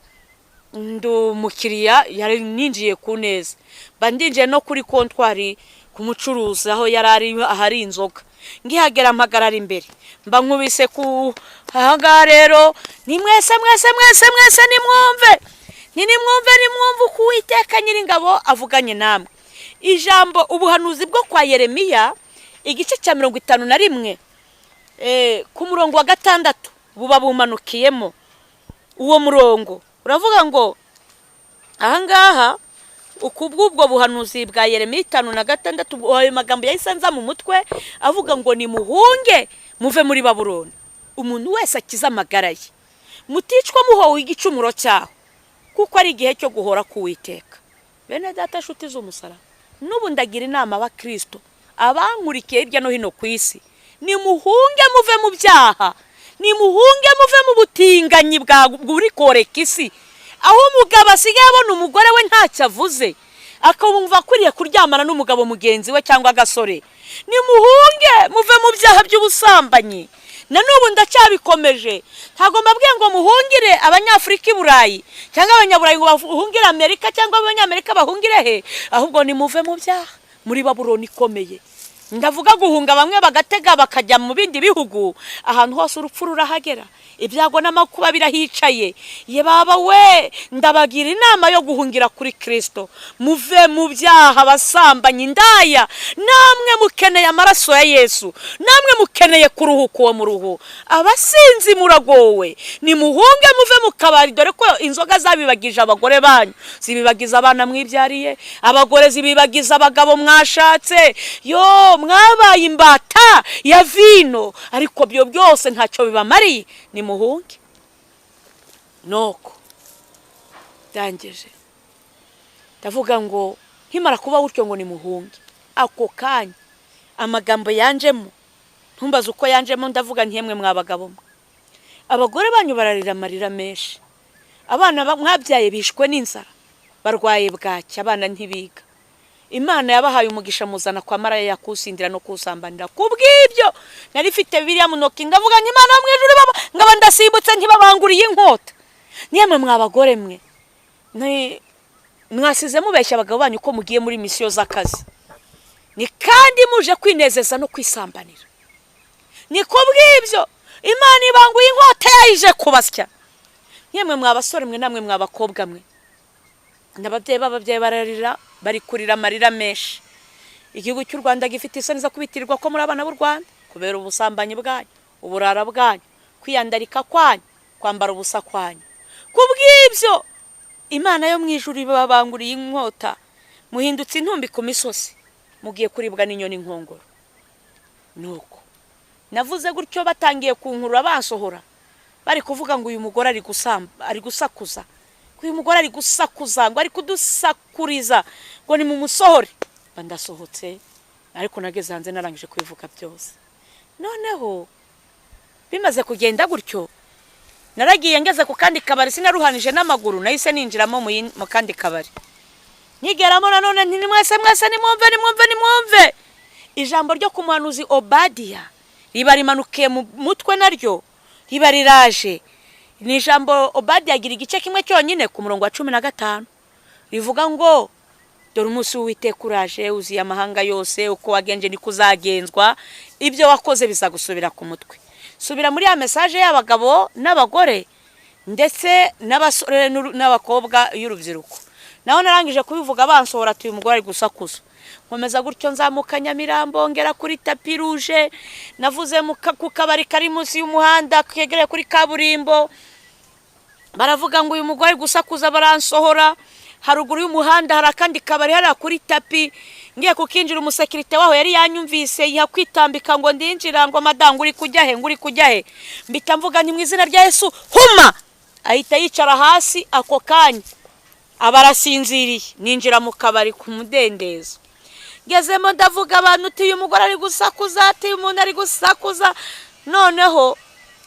ndumukiriya, yari ninjiye ku neza, bandinje no kuri kontwari kumucuruza aho yarari ahari inzoga, ngihagera mpagarara imbere, mba nkubise ku hanga. Rero ni mwese nimwumve ku Uwiteka Nyiringabo avuganye namwe. Ijambo ubuhanuzi bwo kwa Yeremiya igice cya 51 ku murongo wa 6 buba bumanukiyemo. Uwo murongo uravuga ngo ahangaha ukubw'ubwo buhanuzi bwa Yeremiya 5:6, ayo magambo yayisanza mu mutwe avuga ngo ni muhunge muve muri Babuloni, umuntu wese akiza amagara ye, muticwa muhowe igicumuro cyaho, kuko ari igihe cyo guhora ku Uwiteka. Bene data nshuti z'umusaraba, n'ubu ndagira inama abakristo abankurikiye hirya no hino ku isi, ni muhunge muve mu byaha, ni muhunge muve mu butinganyi buri koreka isi, aho umugabo asigaye abona umugore we ntacyo avuze, akumva akwiriye kuryamana n'umugabo mugenzi we cyangwa agasore. Ni muhunge muve mu byaha by'ubusambanyi. Na n'ubu ndacyabikomeje, ntago mbabwiye ngo muhungire abanyafrika i Burayi cyangwa abanyaburayi ngo bahungire Amerika cyangwa abanyamerika bahungire he, ahubwo ni muve mu byaha muri Babuloni ikomeye. Ndavuga guhunga bamwe bagatega bakajya mu bindi bihugu, ahantu hose urupfu rurahagera, ibyago n'amakuba birahicaye. Ye baba we, ndabagira inama yo guhungira kuri Kristo, muve mu byaha basambanye indaya. Namwe mukeneye amaraso ya Yesu, namwe mukeneye kuruhuka uwo muruho. Abasinzi muragowe, ni muhunge muve mu kabari, dore ko inzoga zabibagije abagore banyu, zibibagiza abana mwibyariye, abagore zibibagiza abagabo mwashatse. Yo mwabaye imbata ya vino, ariko byo byose ntacyo bibamariye. Ni muhunge. Noko dangije ndavuga ngo nkimara kuba gutyo ngo ni muhunge, ako kanya amagambo yanjemo, ntumbaze uko yanjemo, ndavuga ntiyemwe mwabagabo mwe, abagore banyu bararira amarira menshi, abana mwabyaye bishwe n'inzara, barwaye bwaki, abana ntibiga. Imana yabahaye umugisha muzana kwa Maraya yakusindira no kusambanira. Kubw'ibyo nari mfite Bibiliya mu ntoki, ndavuga nti Imana mu ijuru baba ngaba ndasibutse ntibabanguriye inkota. Niyemwe mwabagore mwe, mwasize mubeshya abagabo banyu ko mugiye muri misiyo z'akazi, ni kandi muje kwinezeza no kwisambanira. Ni kubw'ibyo Imana ibanguye inkota yayije kubasya. Niyemwe mwabasore mwe, namwe mwabakobwa mwe, n'ababyeyi bararira, bari kurira amarira menshi. Igihugu cy'u Rwanda gifite isoni zo kubitirirwa ko muri abana b'u Rwanda kubera ubusambanyi bwanyu, uburara bwanyu, kwiyandarika kwanyu, kwambara ubusa kwanyu. Kubw'ibyo Imana yo mu ijuru ibabanguriye inkota, muhindutse intumbi ku misozi, mugiye kuribwa n'inyoni nkongoro. Nuko navuze gutyo batangiye kunkurura bansohora, bari kuvuga ngo uyu mugore ari gusakuza, uyu mugore ari gusakuza, ngo ari kudusakuriza, ngo ni mu musohore. Bandasohotse, ariko nageze hanze narangije kubivuga byose. Noneho bimaze kugenda gutyo, naragiye ngeze ku kandi kabari, sinaruhanije n'amaguru, nahise ninjiramo mu kandi kabari. Nyigeramo nanone nti mwese nimwumve. Ijambo ryo ku muhanuzi Obadiya riba rimanukiye mu mutwe, naryo riba riraje. Ni ijambo Obadiya agira igice kimwe cyonyine ku murongo wa 15, rivuga ngo dore umunsi w'Uwiteka uraje, uziye amahanga yose, uko wagenje ni kuzagenzwa, ibyo wakoze bizagusubira ku mutwe. Subira muri ya message y'abagabo n'abagore ndetse n'abasore n'abakobwa y'urubyiruko. Naho narangije kubivuga bansohora, ati uyu mugore ari gusakuza. Nkomeza gutyo nzamuka Nyamirambo, ngera kuri tapi rouge, navuze ku kabari kari munsi y'umuhanda kegereye kuri kaburimbo. baravuga ngo uyu mugore gusakuza baransohora, haruguru y'umuhanda hari akandi kabari hariya kuri tapi, ngiye kukinjira umusekirite waho yari yanyumvise yakwitambika ngo ndinjira, ngo madamu uri kujya he, nguri kujya he, mbita mvuga nti mu izina rya Yesu huma, ahita yicara hasi ako kanya abarasinziriye, ninjira mu kabari ku mudendezo. Ngezemo ndavuga abantu uti uyu mugore ari gusakuza, ati umuntu ari gusakuza, noneho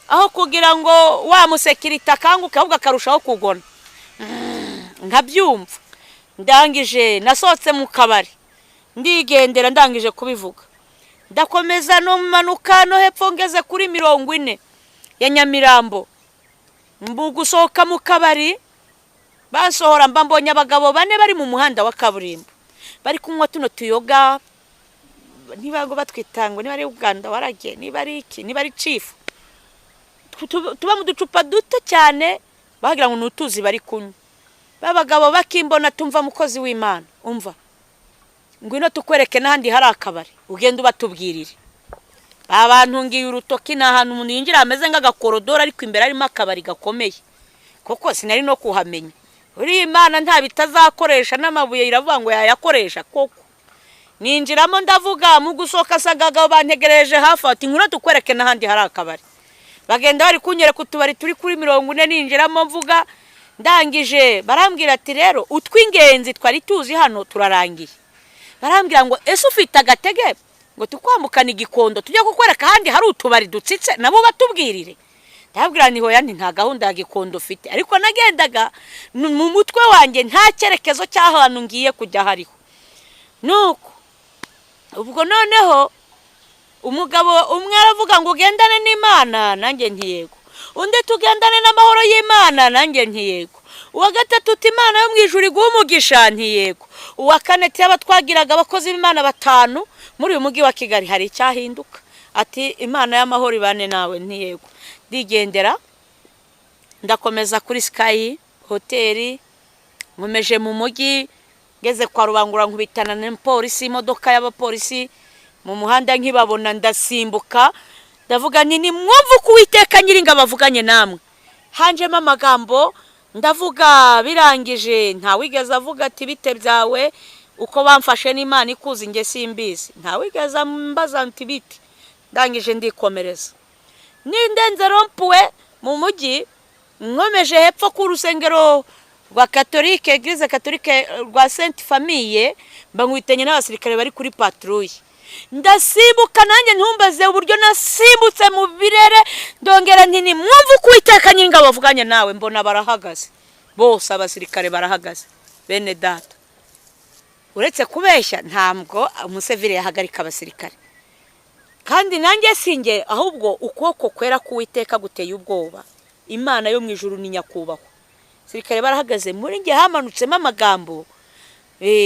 aho kugira ngo wa musekirite akanguke ahubwo akarushaho kugona, nkabyumva. Ndangije nasohotse mu kabari ndigendera, ndangije kubivuga ndakomeza no manuka no hepfo, ngeze kuri 40 ya Nyamirambo, gusohoka mu kabari basohora, mba mbonye abagabo 4 bari mu muhanda wa kaburimbo bari kunywa tuno tuyoga, niba ngo batwitango, niba ari Uganda waragiye, niba ari iki, niba ari chief, tuba mu ducupa duto cyane, bagira ngo nutuzi bari kunywa. Babagabo bakimbona, tumva mukozi w'Imana, umva ngwino tukwereke n'ahandi hari akabari, ugenda ubatubwirire. Abantu ngiye urutoki n'ahantu umuntu yinjira ameze nk'agakorodoro, ariko imbere arimo akabari gakomeye, koko sinari no kuhamenya. Uri Imana nta bitazakoresha, n'amabuye iravuga ngo yayakoresha koko. Ninjiramo ndavuga, mu gusoka sagaga bantegereje hafi, ati ngwino tukwereke n'ahandi hari akabari. Bagenda bari kunyereka utubari turi kuri 40, ninjiramo mvuga, ndangije barambwira ati rero utwingenzi twari tuzi hano turarangiye. Barambwira ngo ese ufite agatege ngo tukwambukana igikondo tujya kukwereka handi hari utubari dutsitse nabo batubwirire. Ndabwira ni hoya, nta gahunda ya gikondo ufite, ariko nagendaga mu mutwe wanjye nta cyerekezo cy'ahantu ngiye kujya hariho. Nuko ubwo noneho umugabo umwe aravuga ngo ugendane n'Imana, nanjye ntiyego. Undi tugendane n'amahoro y'Imana, nanjye ntiyego. Uwa gatatu uti Imana yo mwijuru iguha umugisha, ntiyego. Uwa kane ati abatwagiraga abakozi b'Imana 5 muri uyu mujyi wa Kigali hari icyahinduka, ati Imana y'amahoro ibane nawe, ntiyego. Ndigendera ndakomeza kuri Sky Hotel, nkomeje mu mujyi, ngeze kwa Rubangura nkubitana n'polisi, imodoka y'abapolisi mu muhanda, nkibabona ndasimbuka, ndavuga ni mwumva uko Uwiteka Nyiringa bavuganye namwe. Hanjemo amagambo ndavuga, birangije nta wigeze avuga ati bite byawe, uko bamfashe n'Imana ikuzi nge simbizi, nta wigeze mbaza ati bite. Ndangije ndikomereza, nindenze rompuwe mu mujyi, nkomeje hepfo ku rusengero rwa Catholique, Eglise Catholique rwa Sainte Famille, mbankwitenye n'abasirikare bari kuri patrouille. Ndasimbuka nanjye ntumbaze uburyo nasimbutse mu birere, ndongera nti ni mwumva uko Uwiteka Nyiringa bavuganye nawe. Mbona barahagaze bose, abasirikare barahagaze, bene data. Uretse kubeshya ntabwo umusevire yahagarika abasirikare, kandi nanjye singe, ahubwo ukuboko kwera k'Uwiteka guteye ubwoba. Imana yo mwijuru ni nyakubahwa. Sirikare barahagaze, muri nge hamanutsemo amagambo,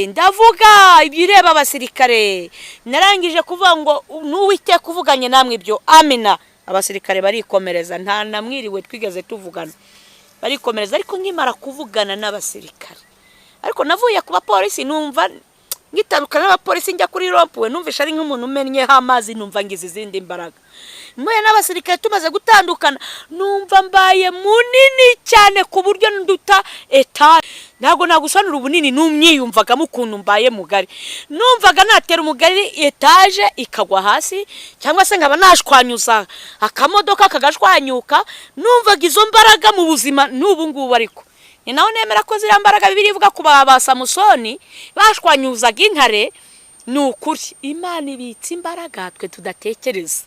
ndavuga ibireba abasirikare. Narangije kuvuga ngo n'Uwiteka uvuganye namwe ibyo, amina. Abasirikare barikomereza, nta namwiriwe twigeze tuvugana, barikomereza. Ariko nkimara kuvugana n'abasirikare, ariko navuye ku bapolisi, numva ngitandukana n'abapolisi njya kuri rompuwe, numvisha ari nk'umuntu umennyeho amazi, numva ngize izindi imbaraga. Mwe n'abasirikare tumaze gutandukana, numva mbaye munini cyane ku buryo nduta etage. Ntago nagusanura ubunini, numyiyumvagamo ukuntu mbaye mugari. Numvaga natera umugari etage ikagwa hasi, cyangwa se nkaba nashwanyuza akamodoka kagashwanyuka. Numvaga izo mbaraga mu buzima n'ubu ngubu, ariko ni naho nemera ko zira mbaraga Bibiliya ivuga ku ba Samusoni bashwanyuzaga intare. Ni ukuri Imana ibitse imbaraga twe tudatekereza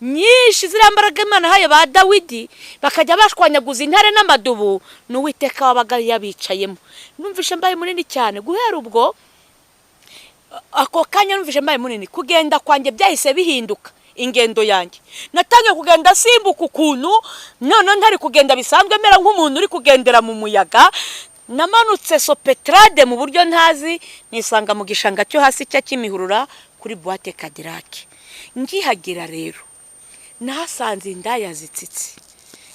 nyinshi. Zira mbaraga Imana haye ba Dawidi bakajya bashwanyaguza intare n'amadubu, n'Uwiteka wabaga yabicayemo. Numvishe mbaye munini cyane. Guhera ubwo ako kanya numvishe mbaye munini, kugenda kwanjye byahise bihinduka ingendo yanjye. Natangiye kugenda simbuka ukuntu, none ntari kugenda bisanzwe, mera nk'umuntu uri kugendera mu muyaga. Namanutse Sopetrade mu buryo ntazi, nisanga mu gishanga cyo hasi cya Kimihurura kuri Boîte Cadillac. Ngihagira rero nasanze indaya zitsitse,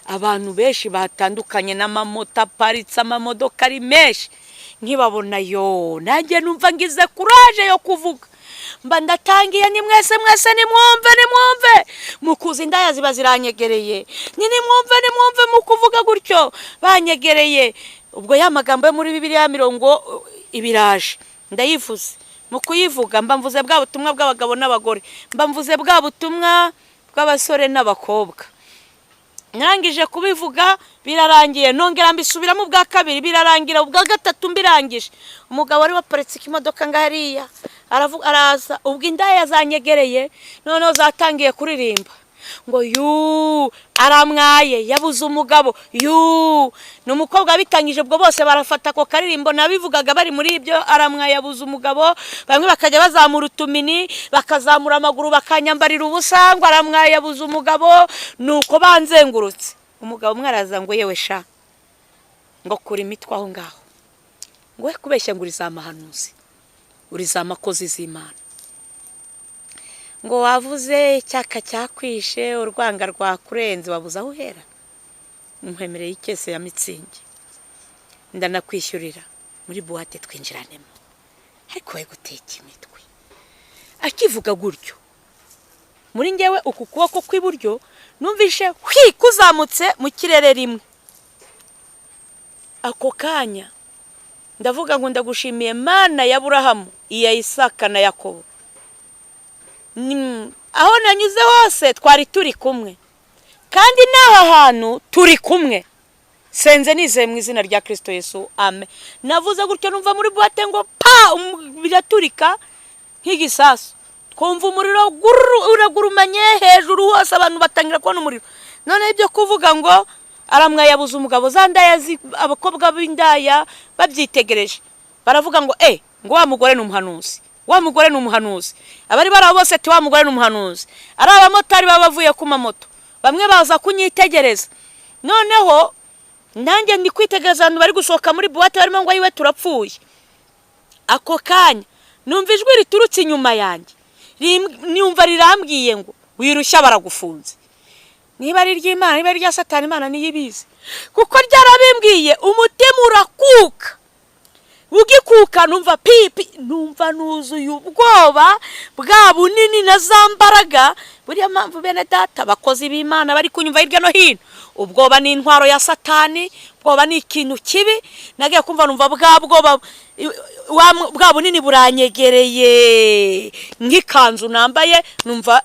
abantu benshi batandukanye, n'amamoto aparitse, amamodoka ari menshi. Nkibabona yo nanjye numva ngize courage yo kuvuga. mba ndatangiye ni mwese nimwumve mukuza indaya ziba ziranyegereye nimwumve mukuvuga gutyo banyegereye. Ubwo ya magambo yo muri Bibiliya 50 ibiraje ndayivuze. Mu kuyivuga mba mvuze bwa butumwa bw'abagabo n'abagore, mba mvuze bwa butumwa bw'abasore n'abakobwa. Narangije kubivuga birarangiye, nongera mbisubiramo bwa kabiri birarangira, ubwa gatatu mbirangije umugabo wari waparitse imodoka ngahariya araza, ubwo indaya yazanyegereye noneho zatangiye kuririmba ngo yu aramwaye yabuze umugabo yu. Numukobwa bitangije ubwo bose barafata ko karirimbo nabivugaga bari muri ibyo aramwaye yabuze umugabo. Bamwe bakajya bazamura utumini bakazamura amaguru bakanyambarira ubusa ngo aramwaye yabuze umugabo. Nuko banzengurutse umugabo mwaraza ngo yewe sha ngo kuri imitwe aho ngaho ngo we kubeshya ngo urizamahanuzi urizamakozi z'Imana, ngo wavuze cyaka cyakwishe urwanga rwa kurenze wabuza aho uhera. Muhemereye ikese ya Mitsingi ndanakwishyurira muri buwate twinjiranemo, ariko we guteka imitwe. Akivuga gutyo muri ngewe uku kuboko kw'iburyo numvishe kuzamutse mu kirere rimwe. Ako kanya ndavuga ngo ndagushimiye Mana ya Aburahamu, iya Isaka na Yakobo. Aho nanyuze hose twari turi kumwe, kandi n'aha hantu turi kumwe. Senze nizeye mu izina rya Kristo Yesu, amen. Navuze gutyo numva muri buwate ngo pa biraturika nk'igisasu, twumva umuriro uragurumanye hejuru hose, abantu batangira kubona umuriro. None ibyo kuvuga ngo aramwaye yabuze umugabo, zandaya abakobwa b'indaya babyitegereje baravuga ngo ngo wa mugore n'umuhanuzi, wa mugore n'umuhanuzi. Abari barabo bose ati wa mugore n'umuhanuzi. Ari abamotari babavuye ku mamoto, bamwe baza kunyitegereza. Noneho nanjye ndi kwitegereza abantu bari gusohoka muri buwate barimo ngo yiwe turapfuye. Ako kanya numva ijwi riturutse inyuma yanjye, numva rirambwiye ngo wirushya baragufunze. Niba ari ry'Imana niba ari rya Satani, Imana niyibizi, kuko ryarabimbwiye. Umutima urakuka, ugikuka numva pipi, numva nuzuye ubwoba bwa bunini na zambaraga. Buriya mpamvu bene data bakozi b'Imana bari kunyumva hirya no hino, ubwoba ni intwaro ya Satani, ubwoba ni ikintu kibi. Nagiye kumva numva bwa bwoba bwa bunini buranyegereye nk'ikanzu nambaye, numva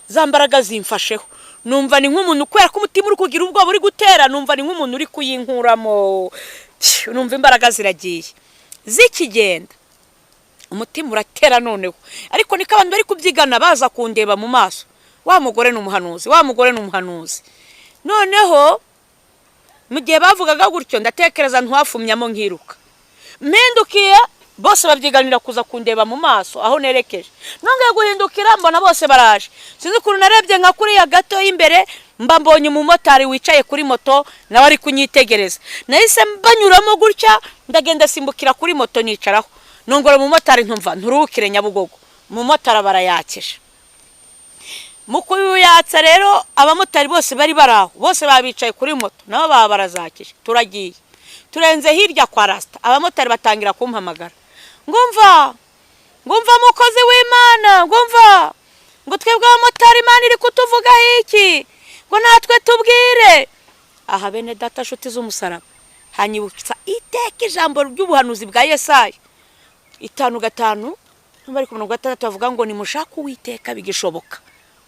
zambaraga zimfasheho. Numva ni nk'umuntu kwera ko umutima uri kugira ubwoba uri gutera, numva ni nk'umuntu uri kuyinkuramo. Numva imbaraga ziragiye zikigenda, umutima uratera noneho. Ariko niko abantu bari kubyigana baza kundeba mu maso, wa mugore n'umuhanuzi, wa mugore n'umuhanuzi. Noneho mu gihe bavugaga gutyo ndatekereza ntwafumyamo nkiruka, mpindukiye bose babyiganira kuza kundeba mu maso aho nerekeje. Nongeye guhindukira mbona bose baraje. Sinzi ukuntu narebye nka kuriya gato y'imbere, mba mbonye umumotari wicaye kuri moto nawe ari kunyitegereza. Nahise mbanyuramo gutya ndagenda simbukira kuri moto nicaraho. Nongora umumotari ntumva nturukire Nyabugogo, umumotari barayakisha. Mukuyu yatsa rero abamotari bose bari baraho, bose babicaye kuri moto nabo baba barazakisha. Turagiye turenze hirya kwa Rasta, abamotari batangira kumpamagara, ngumva mukozi w'Imana, ngumva ngo twebwe abamotari Imana iri kutuvuga iki, ngo natwe tubwire. Aha bene data nshuti z'umusaraba, hanyibutsa iteka ijambo ry'ubuhanuzi bwa Yesaya 5:5 bari ku 6 bavuga ngo nimushaka Uwiteka bigishoboka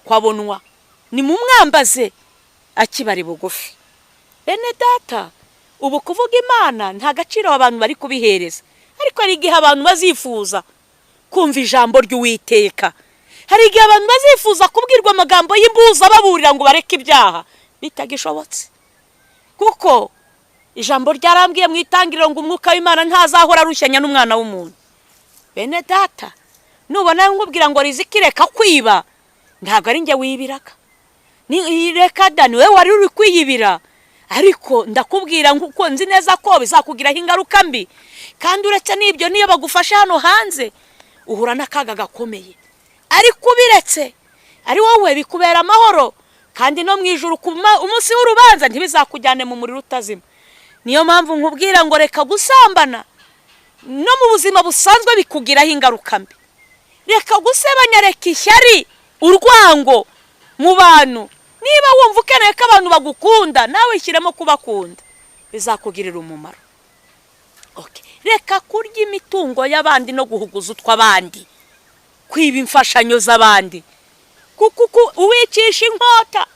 kwabonwa, ni mumwambaze akibari bugufi. Bene data, ubu kuvuga Imana nta gaciro abantu bari kubihereza, ariko ari igihe abantu bazifuza kumva ijambo ry'Uwiteka. Hari igihe abantu bazifuza kubwirwa amagambo y'imbuza baburira ngo bareke ibyaha bitagishobotse, kuko ijambo ryarambwiye mu itangiriro ngo umwuka w'Imana ntazahora arushyanya n'umwana w'umuntu. Bene data, nubona nkubwira ngo rizikireka kwiba, ntabwo ari njye wibiraga, ni reka da niwe wari uri kwiyibira. Ariko ndakubwira nguko nzi neza ko bizakugiraho ingaruka mbi, kandi uretse n'ibyo niyo bagufasha hano hanze uhura n'akaga gakomeye. Ariko ubiretse ari wowe bikubera amahoro, kandi no mwijuru umunsi w'urubanza ntibizakujyane mu muriro utazima. Niyo mpamvu nkubwira ngo reka gusambana no mu buzima busanzwe bikugiraho ingaruka mbi. reka gusebanya, reka ishyari, urwango mu bantu. Niba wumva ukeneye ko abantu bagukunda, nawe ishyiremo kubakunda, bizakugirira umumaro. Okay. Reka kurya imitungo y'abandi no guhuguza utw'abandi, kwiba imfashanyo z'abandi, kuko uwicisha inkota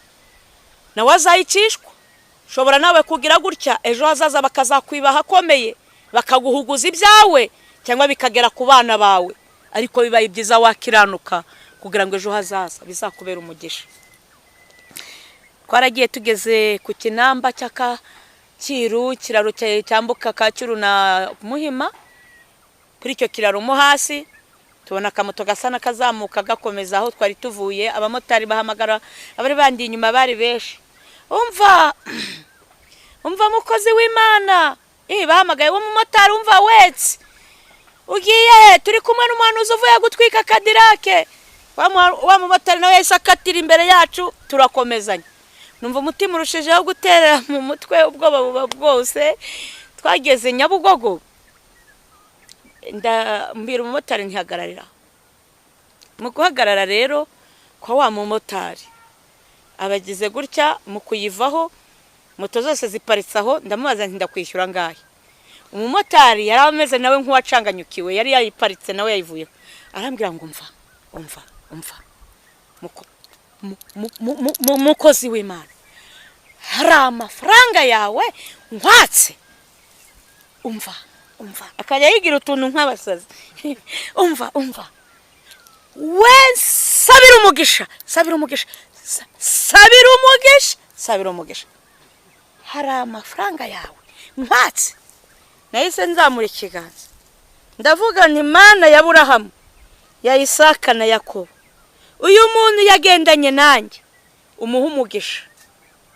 nawe azayicishwa. Shobora nawe kugira gutya, ejo hazaza bakazakwiba hakomeye, bakaguhuguza ibyawe, cyangwa bikagera ku bana bawe. Ariko bibaye byiza wakiranuka kugira ngo ejo hazaza bizakubera umugisha. Twaragiye tugeze ku Kinamba cy'Akakiru, kiraro cyambuka Kacyiru na Muhima. Kuri icyo kiraro mo hasi tubona akamoto gasa n'akazamuka gakomeza aho twari tuvuye. Abamotari bahamagara abari bandi inyuma, bari benshi. Umva mukozi w'Imana, bahamagaye wo mumotari, umva wetse, ugiye turi kumwe n'umuhanuzi uvuye gutwika Cadillac. Wa mumotari nawe yahise akatira imbere yacu, turakomezanya. Numva umutima urushijeho gutera mu mutwe, ubwoba buba bwose. Twageze Nyabugogo, mbira umumotari ntihagararira. Mu guhagarara rero kwa wa mumotari, abagize gutya mu kuyivaho, moto zose ziparitse aho, ndamubaza nti ndakwishyura ngahe. Umumotari yari ameze nawe nk'uwacanganyukiwe, yari yayiparitse nawe yayivuyeho. Arambwira ngo umva mukozi w'Imana, hari amafaranga yawe nkwatse. Umva akajya yigira utuntu nk'abasazi. umva we sabira umugisha, hari amafaranga yawe nkwatse. Nahise nzamura ikiganza ndavuga nti Mana ya Aburahamu, ya Isaka na Yakobo, uyu muntu yagendanye nanjye, umuha umugisha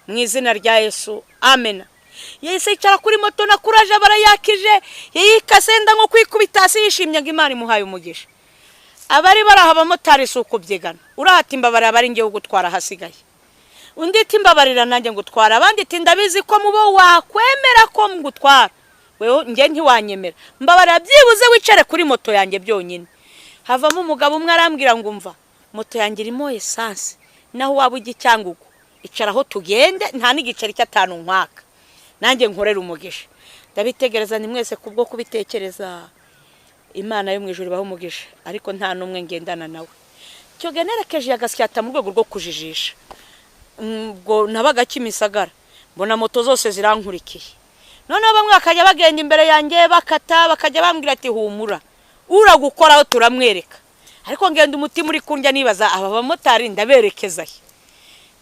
mu izina rya Yesu, amen. Yahise yicara kuri moto na kuraje barayakije, yayikase nda nko kwikubita hasi yishimye ngo Imana imuhaye umugisha. Abari baraha abamotari suko byegana, urahati imbabarira bari ngiye gutwara hasigaye, undi timbabarira nanjye ngutwara, abandi tindabizi ko mubo wakwemera ko ngutwara, wewe nge ntiwanyemera, mbabarira byibuze wicare kuri moto yanjye byonyine. Havamo umugabo umwe arambwira ngo umva, moto yanjye irimo essence, naho waba ugicyanguko icara aho tugende, nta n'igiceri cy'atanu nkwaka, nanjye nkorera umugisha. Ndabitegereza ni mwese kubwo kubitekereza, Imana yo mu ijuru baho umugisha, ariko nta numwe ngendana nawe. Cyo generekeje yagasyata mu rwego rwo kujijisha. Ubwo nabaga Kimisagara, mbona moto zose zirankurikiye. Noneho bamwe akajya bagenda imbere yanjye bakata, bakajya bambwira ati humura, uragukoraho turamwereka. Ariko ngenda umutima uri kundya nibaza aba bamotari ndaberekeza he.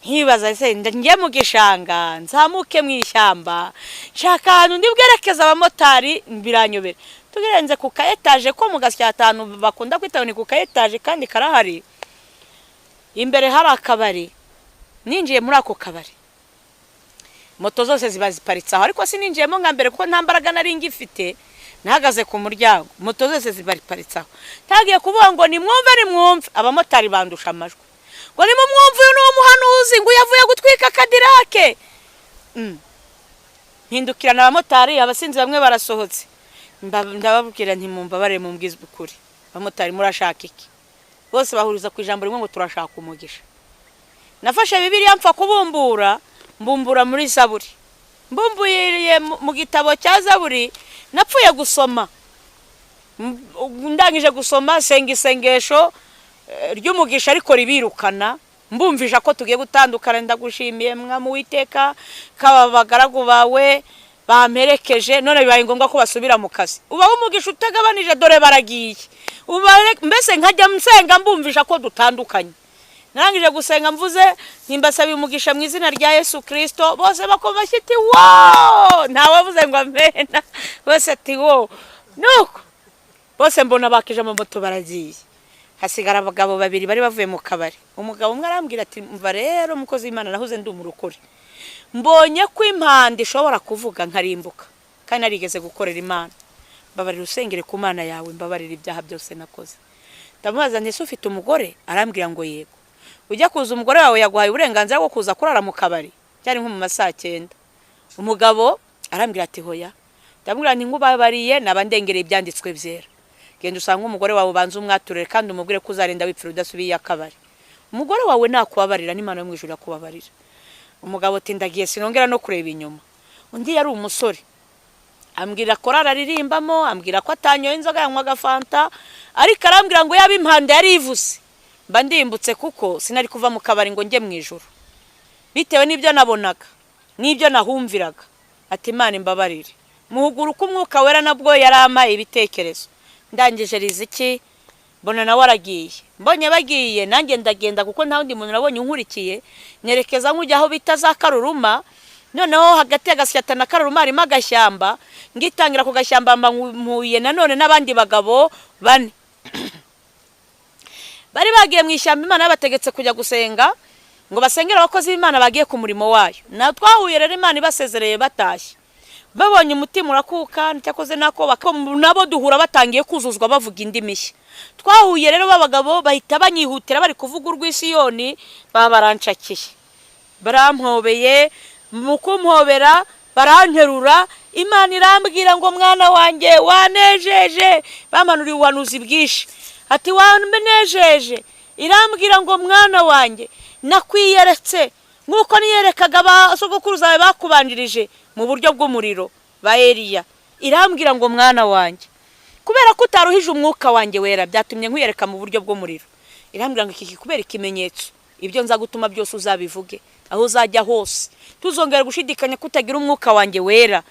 Nkibaza se ngiye mu gishanga, nzamuke mu ishyamba, shaka ahantu ndibwerekeza abamotari biranyobera. Tugirenze ku ka etage ko mu Gasyatanu bakunda kwita ni ku ka etage kandi karahari. Imbere hari akabari. Ninjiye muri ako kabari, moto zose ziba ziparitse aho, ariko sininjiyemo nka mbere kuko nta mbaraga nari ngifite. Nahagaze ku muryango, moto zose ziba ziparitse aho. Tagiye kuvuga ngo ni mwumve, abamotari bandusha amajwi ngo ni mwumve, uyu ni umuhanuzi ngo yavuye gutwika Cadillac. Hindukirana abamotari, abasinzi bamwe barasohotse. Ndababwira nti mumbabare mumbwize ukuri, abamotari murashaka iki? Bose bahuriza ku ijambo rimwe ngo turashaka umugisha. Nafashe Bibiliya mfa kubumbura, mbumbura muri Zaburi. Mbumburiye mu gitabo cya Zaburi, napfuye gusoma. Ndangije gusoma senga isengesho ry'umugisha ariko ribirukana, mbumvisha ko tugiye gutandukana. Ndagushimiye Mwami Uwiteka kaba bagaragu bawe bamperekeje, none bibaye ngombwa ko basubira mu kazi. Uba umugisha utagabanije, dore baragiye. Mbese nkajya msenga mbumvisha ko dutandukanye. Narangije gusenga mvuze ntimbasaba umugisha mu izina rya Yesu Kristo, bose bakoma shiti wo, ntawavuze ngo amena, bose ati wo. Nuko bose mbona bakije mu moto baragiye, hasigara abagabo babiri bari bavuye mu kabari. Umugabo umwe arambwira ati mva rero mukozi w'Imana, nahuze ndi umurokore, mbonye ko impanda ishobora kuvuga nkarimbuka, kandi narigeze gukorera Imana. Mbabarira usengere ku Mana yawe, mbabarira ibyaha byose nakoze. Ndamubaza nti ufite umugore? Arambwira ngo yego. Ujya kuza umugore wawe yaguhaye uburenganzira bwo kuza kurara mu kabari? Cyari nko mu masaa 9. Umugabo arambwira ati hoya. Ndamubwira nti nkubabariye nabandengereye ibyanditswe byera. genda usanga umugore wawe banza umwaturire kandi umubwire ko uzarinda wipfira udasubiye akabari. Umugore wawe nakubabarira n'Imana yo mu ijuru yakubabarira. Umugabo ati ndagiye sinongera no kureba inyuma. Undi yari umusore ambwira korara ririmbamo, ambwira ko atanyoye inzoga yanywaga fanta, ariko arambwira ngo yaba impande yari ivuse mba ndimbutse kuko sinari kuva mu kabari ngo njye mu ijuru, bitewe n'ibyo nabonaga n'ibyo nahumviraga. Ati Imana imbabarire. Muhuguru ko umwuka wera nabwo yaramaye ibitekerezo. Ndangije riziki bona nawe aragiye. Mbonye bagiye nanjye ndagenda kuko nta wundi muntu nabonye unkurikiye, nerekeza nkujya aho bita za Karuruma. Noneho hagati y'Agasyata na Karuruma harimo agashyamba, ngitangira ku gashyamba mpuye nanone n'abandi bagabo bane bari bagiye mu ishyamba. Imana yabategetse kujya gusenga ngo basengere abakozi b'Imana bagiye ku murimo wayo. Na twahuye rero Imana ibasezereye batashye, babonye umutima urakuka, cyakoze nako nabo duhura batangiye kuzuzwa bavuga indi mishya. Twahuye rero babagabo bahita banyihutira bari kuvuga urw'Isiyoni, babarancakiye, barampobeye, mu kumpobera baranterura. Imana irambwira ngo mwana wanjye wanejeje, bamanuriye ubuhanuzi bwinshi. Ati wanejeje, irambwira ngo mwana wanjye nakwiyeretse nk'uko niyerekaga abasogokuruza bawe bakubanjirije mu buryo bw'umuriro ba Eliya. Irambwira ngo mwana wanjye kubera ko utaruhije umwuka wanjye wera byatumye nkwiyereka mu buryo bw'umuriro. Irambwira ngo iki kubera ikimenyetso, ibyo nza gutuma byose uzabivuge aho uzajya hose, tuzongera gushidikanya kutagira umwuka wanjye wera.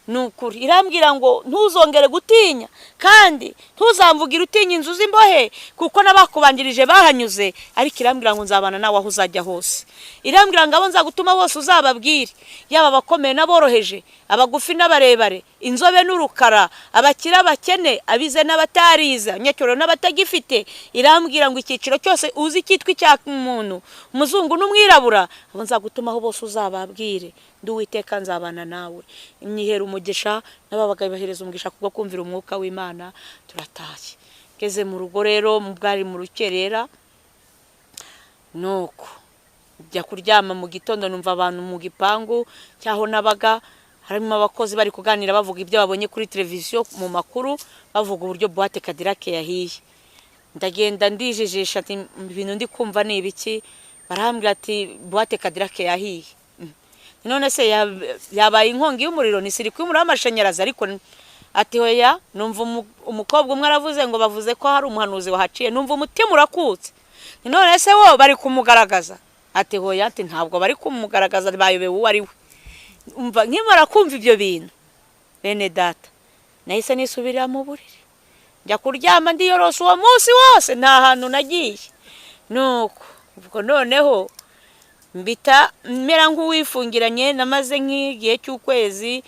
Nukuri irambwira ngo ntuzongere gutinya kandi ntuzamvugira utinya inzu z'imbohe kuko nabakubanjirije bahanyuze, ariko irambwira ngo nzabana nawe aho uzajya hose. Irambwira ngo abo nzagutuma bose uzababwire, yaba abakomeye n'aboroheje, abagufi n'abarebare, inzobe n'urukara, abakira abakene, abize n'abatariza, nyacyoro n'abatagifite. Irambwira ngo icyiciro cyose uzi cyitwa icya umuntu, umuzungu n'umwirabura, abo nzagutumaho bose uzababwire. Nduwiteka nzabana nawe. Imyihera umugisha n'ababaga bahereza umugisha kubwo kumvira umwuka w'Imana. Turatashye ngeze mu rugo rero bwari mu rukerera, nuko njya kuryama mu gitondo numva abantu mu gipangu cyaho nabaga harimo abakozi bari kuganira bavuga ibyo babonye kuri televiziyo mu makuru, bavuga uburyo Boîte Cadillac yahiye. Ndagenda ndijijisha ati ibintu ndi kumva ni ibiki? Barambwira ati Boîte Cadillac yahiye. None se yabaye inkongi y'umuriro ni sirikwi muri amashanyarazi? Ariko ati hoya, numva umukobwa umwe aravuze ngo bavuze ko hari umuhanuzi wahaciye, numva umutima urakutse. None se wo bari kumugaragaza? Ati hoya, ati ntabwo bari kumugaragaza, bayobewe uwo ari we. Umva nkimara kumva ibyo bintu bene data, nahise nisubirira mu buriri njya kuryama ndiyorose uwo munsi wose, nta hantu nagiye. Nuko ubwo noneho mbita mera nk'uwifungiranye, namaze nk'igihe cy'ukwezi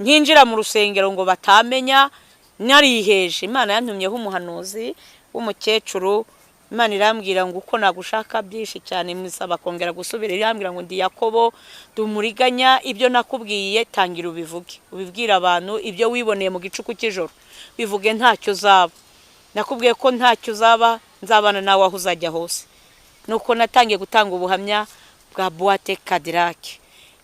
nkinjira mu rusengero ngo batamenya, nariheje. Imana yantumyeho umuhanuzi w'umukecuru. Imana irambwira ngo uko nagushaka byinshi cyane musaba kongera gusubira. Irambwira ngo ndi Yakobo dumuriganya, ibyo nakubwiye tangira ubivuge, ubibwira abantu. Ibyo wiboneye mu gicuku cy'ijoro bivuge, ntacyo zaba. Nakubwiye ko ntacyo zaba, nzabana nawe aho uzajya hose. Nuko natangiye gutanga ubuhamya bwa Boîte Cadillac.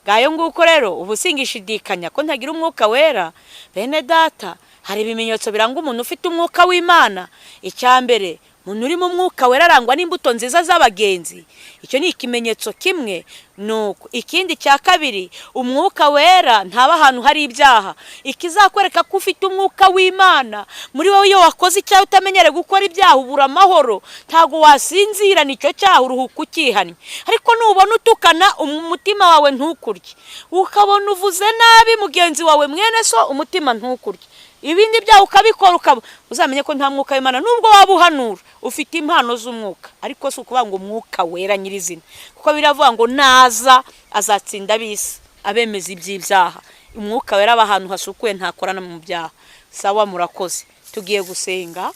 Gayo nguko rero ubu singishidikanya ko ntagira umwuka wera. Bene data, hari ibimenyetso biranga umuntu ufite umwuka w'Imana. Icyambere, umuntu uri mu mwuka wera arangwa n'imbuto nziza z'abagenzi. Icyo ni ikimenyetso kimwe. Nuko ikindi cya kabiri, umwuka wera ntaba ahantu hari ibyaha. Ikizakwereka ko ufite umwuka w'Imana muri wowe, iyo wakoze icyaha utamenyere gukora ibyaha ubura amahoro, ntago wasinzira nicyo cyaha, uruhuka ukihanye. Ariko nubona utukana umutima wawe ntukurye, ukabona uvuze nabi mugenzi wawe mwene so, umutima ntukurye, ibindi byaha ukabikora, uzamenye ko nta mwuka w'Imana. Nubwo waba uhanura ufite impano z'umwuka, ariko si ukuvuga ngo umwuka wera nyirizina, kuko biravuga ngo naza azatsinda abisi abemeza iby'ibyaha. Umwuka wera ahantu hasukuye ntakorana mu byaha. Sawa, murakoze. Tugiye gusenga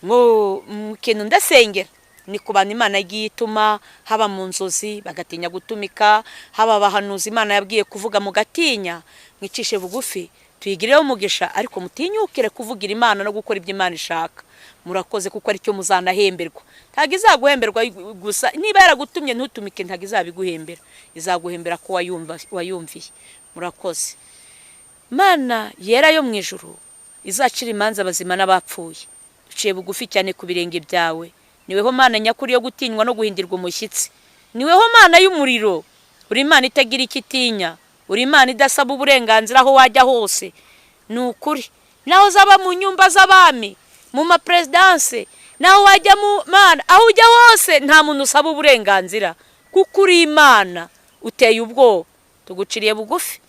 ngo kintu ndasengera ni ku bantu Imana yagiye ituma, haba mu nzozi bagatinya gutumika, haba abahanuzi Imana yabwiye kuvuga mu gatinya. Mwicishe bugufi tuyigireho umugisha, ariko mutinyukire kuvugira Imana no gukora ibyo Imana ishaka. Murakoze kuko ari cyo muzanahemberwa. Ntago izaguhemberwa gusa, niba yaragutumye ntutumike ntago izabiguhembera, izaguhembera ko wayumviye. Murakoze. Mana yera yo mu ijuru izacira imanza abazima n'abapfuye. uciye bugufi cyane ku birenge byawe. Niweho Mana nyakuri yo gutinywa no guhindirwa umushyitsi. Niweho Mana y'umuriro. Uri Imana itagira ikitinya. Uri Imana idasaba uburenganzira aho wajya hose. Ni ukuri. Naho zaba mu nyumba z'abami, mu maprezidanse, naho wajya mu Mana, aho ujya hose nta muntu usaba uburenganzira. Kuko uri Imana uteye ubwoba. Tuguciriye bugufi.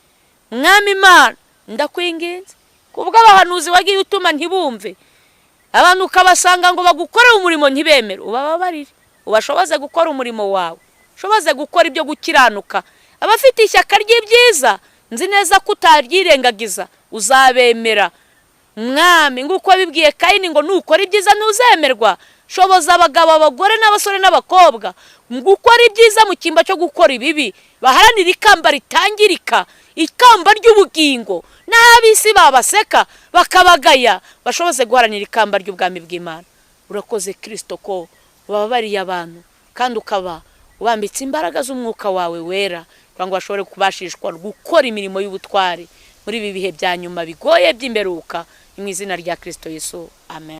Mwami Imana, ndakwinginze kubwo abahanuzi wagiye utuma ntibumve, abantu ukabasanga ngo bagukorere umurimo ntibemere, ubababarire, ubashoboze gukora umurimo wawe, ushoboze gukora ibyo gukiranuka. Abafite ishyaka ry'ibyiza nzi neza ko utaryirengagiza, uzabemera. Mwami, nguko bibwiye Kayini ngo nukora ibyiza ntuzemerwa. Shoboza abagabo, abagore n'abasore n'abakobwa gukora ibyiza mu cyimba cyo gukora ibibi, baharanira ikamba ritangirika, ikamba ry'ubugingo, n'abisi babaseka bakabagaya, bashoboze guharanira ikamba ry'ubwami bw'Imana. Urakoze Kristo ko ubabariye abantu kandi ukaba ubambitse imbaraga z'umwuka wawe wera, kugira ngo bashobore kubashishwa gukora imirimo y'ubutwari muri ibi bihe bya nyuma bigoye by'imberuka, mu izina rya Kristo Yesu, amen.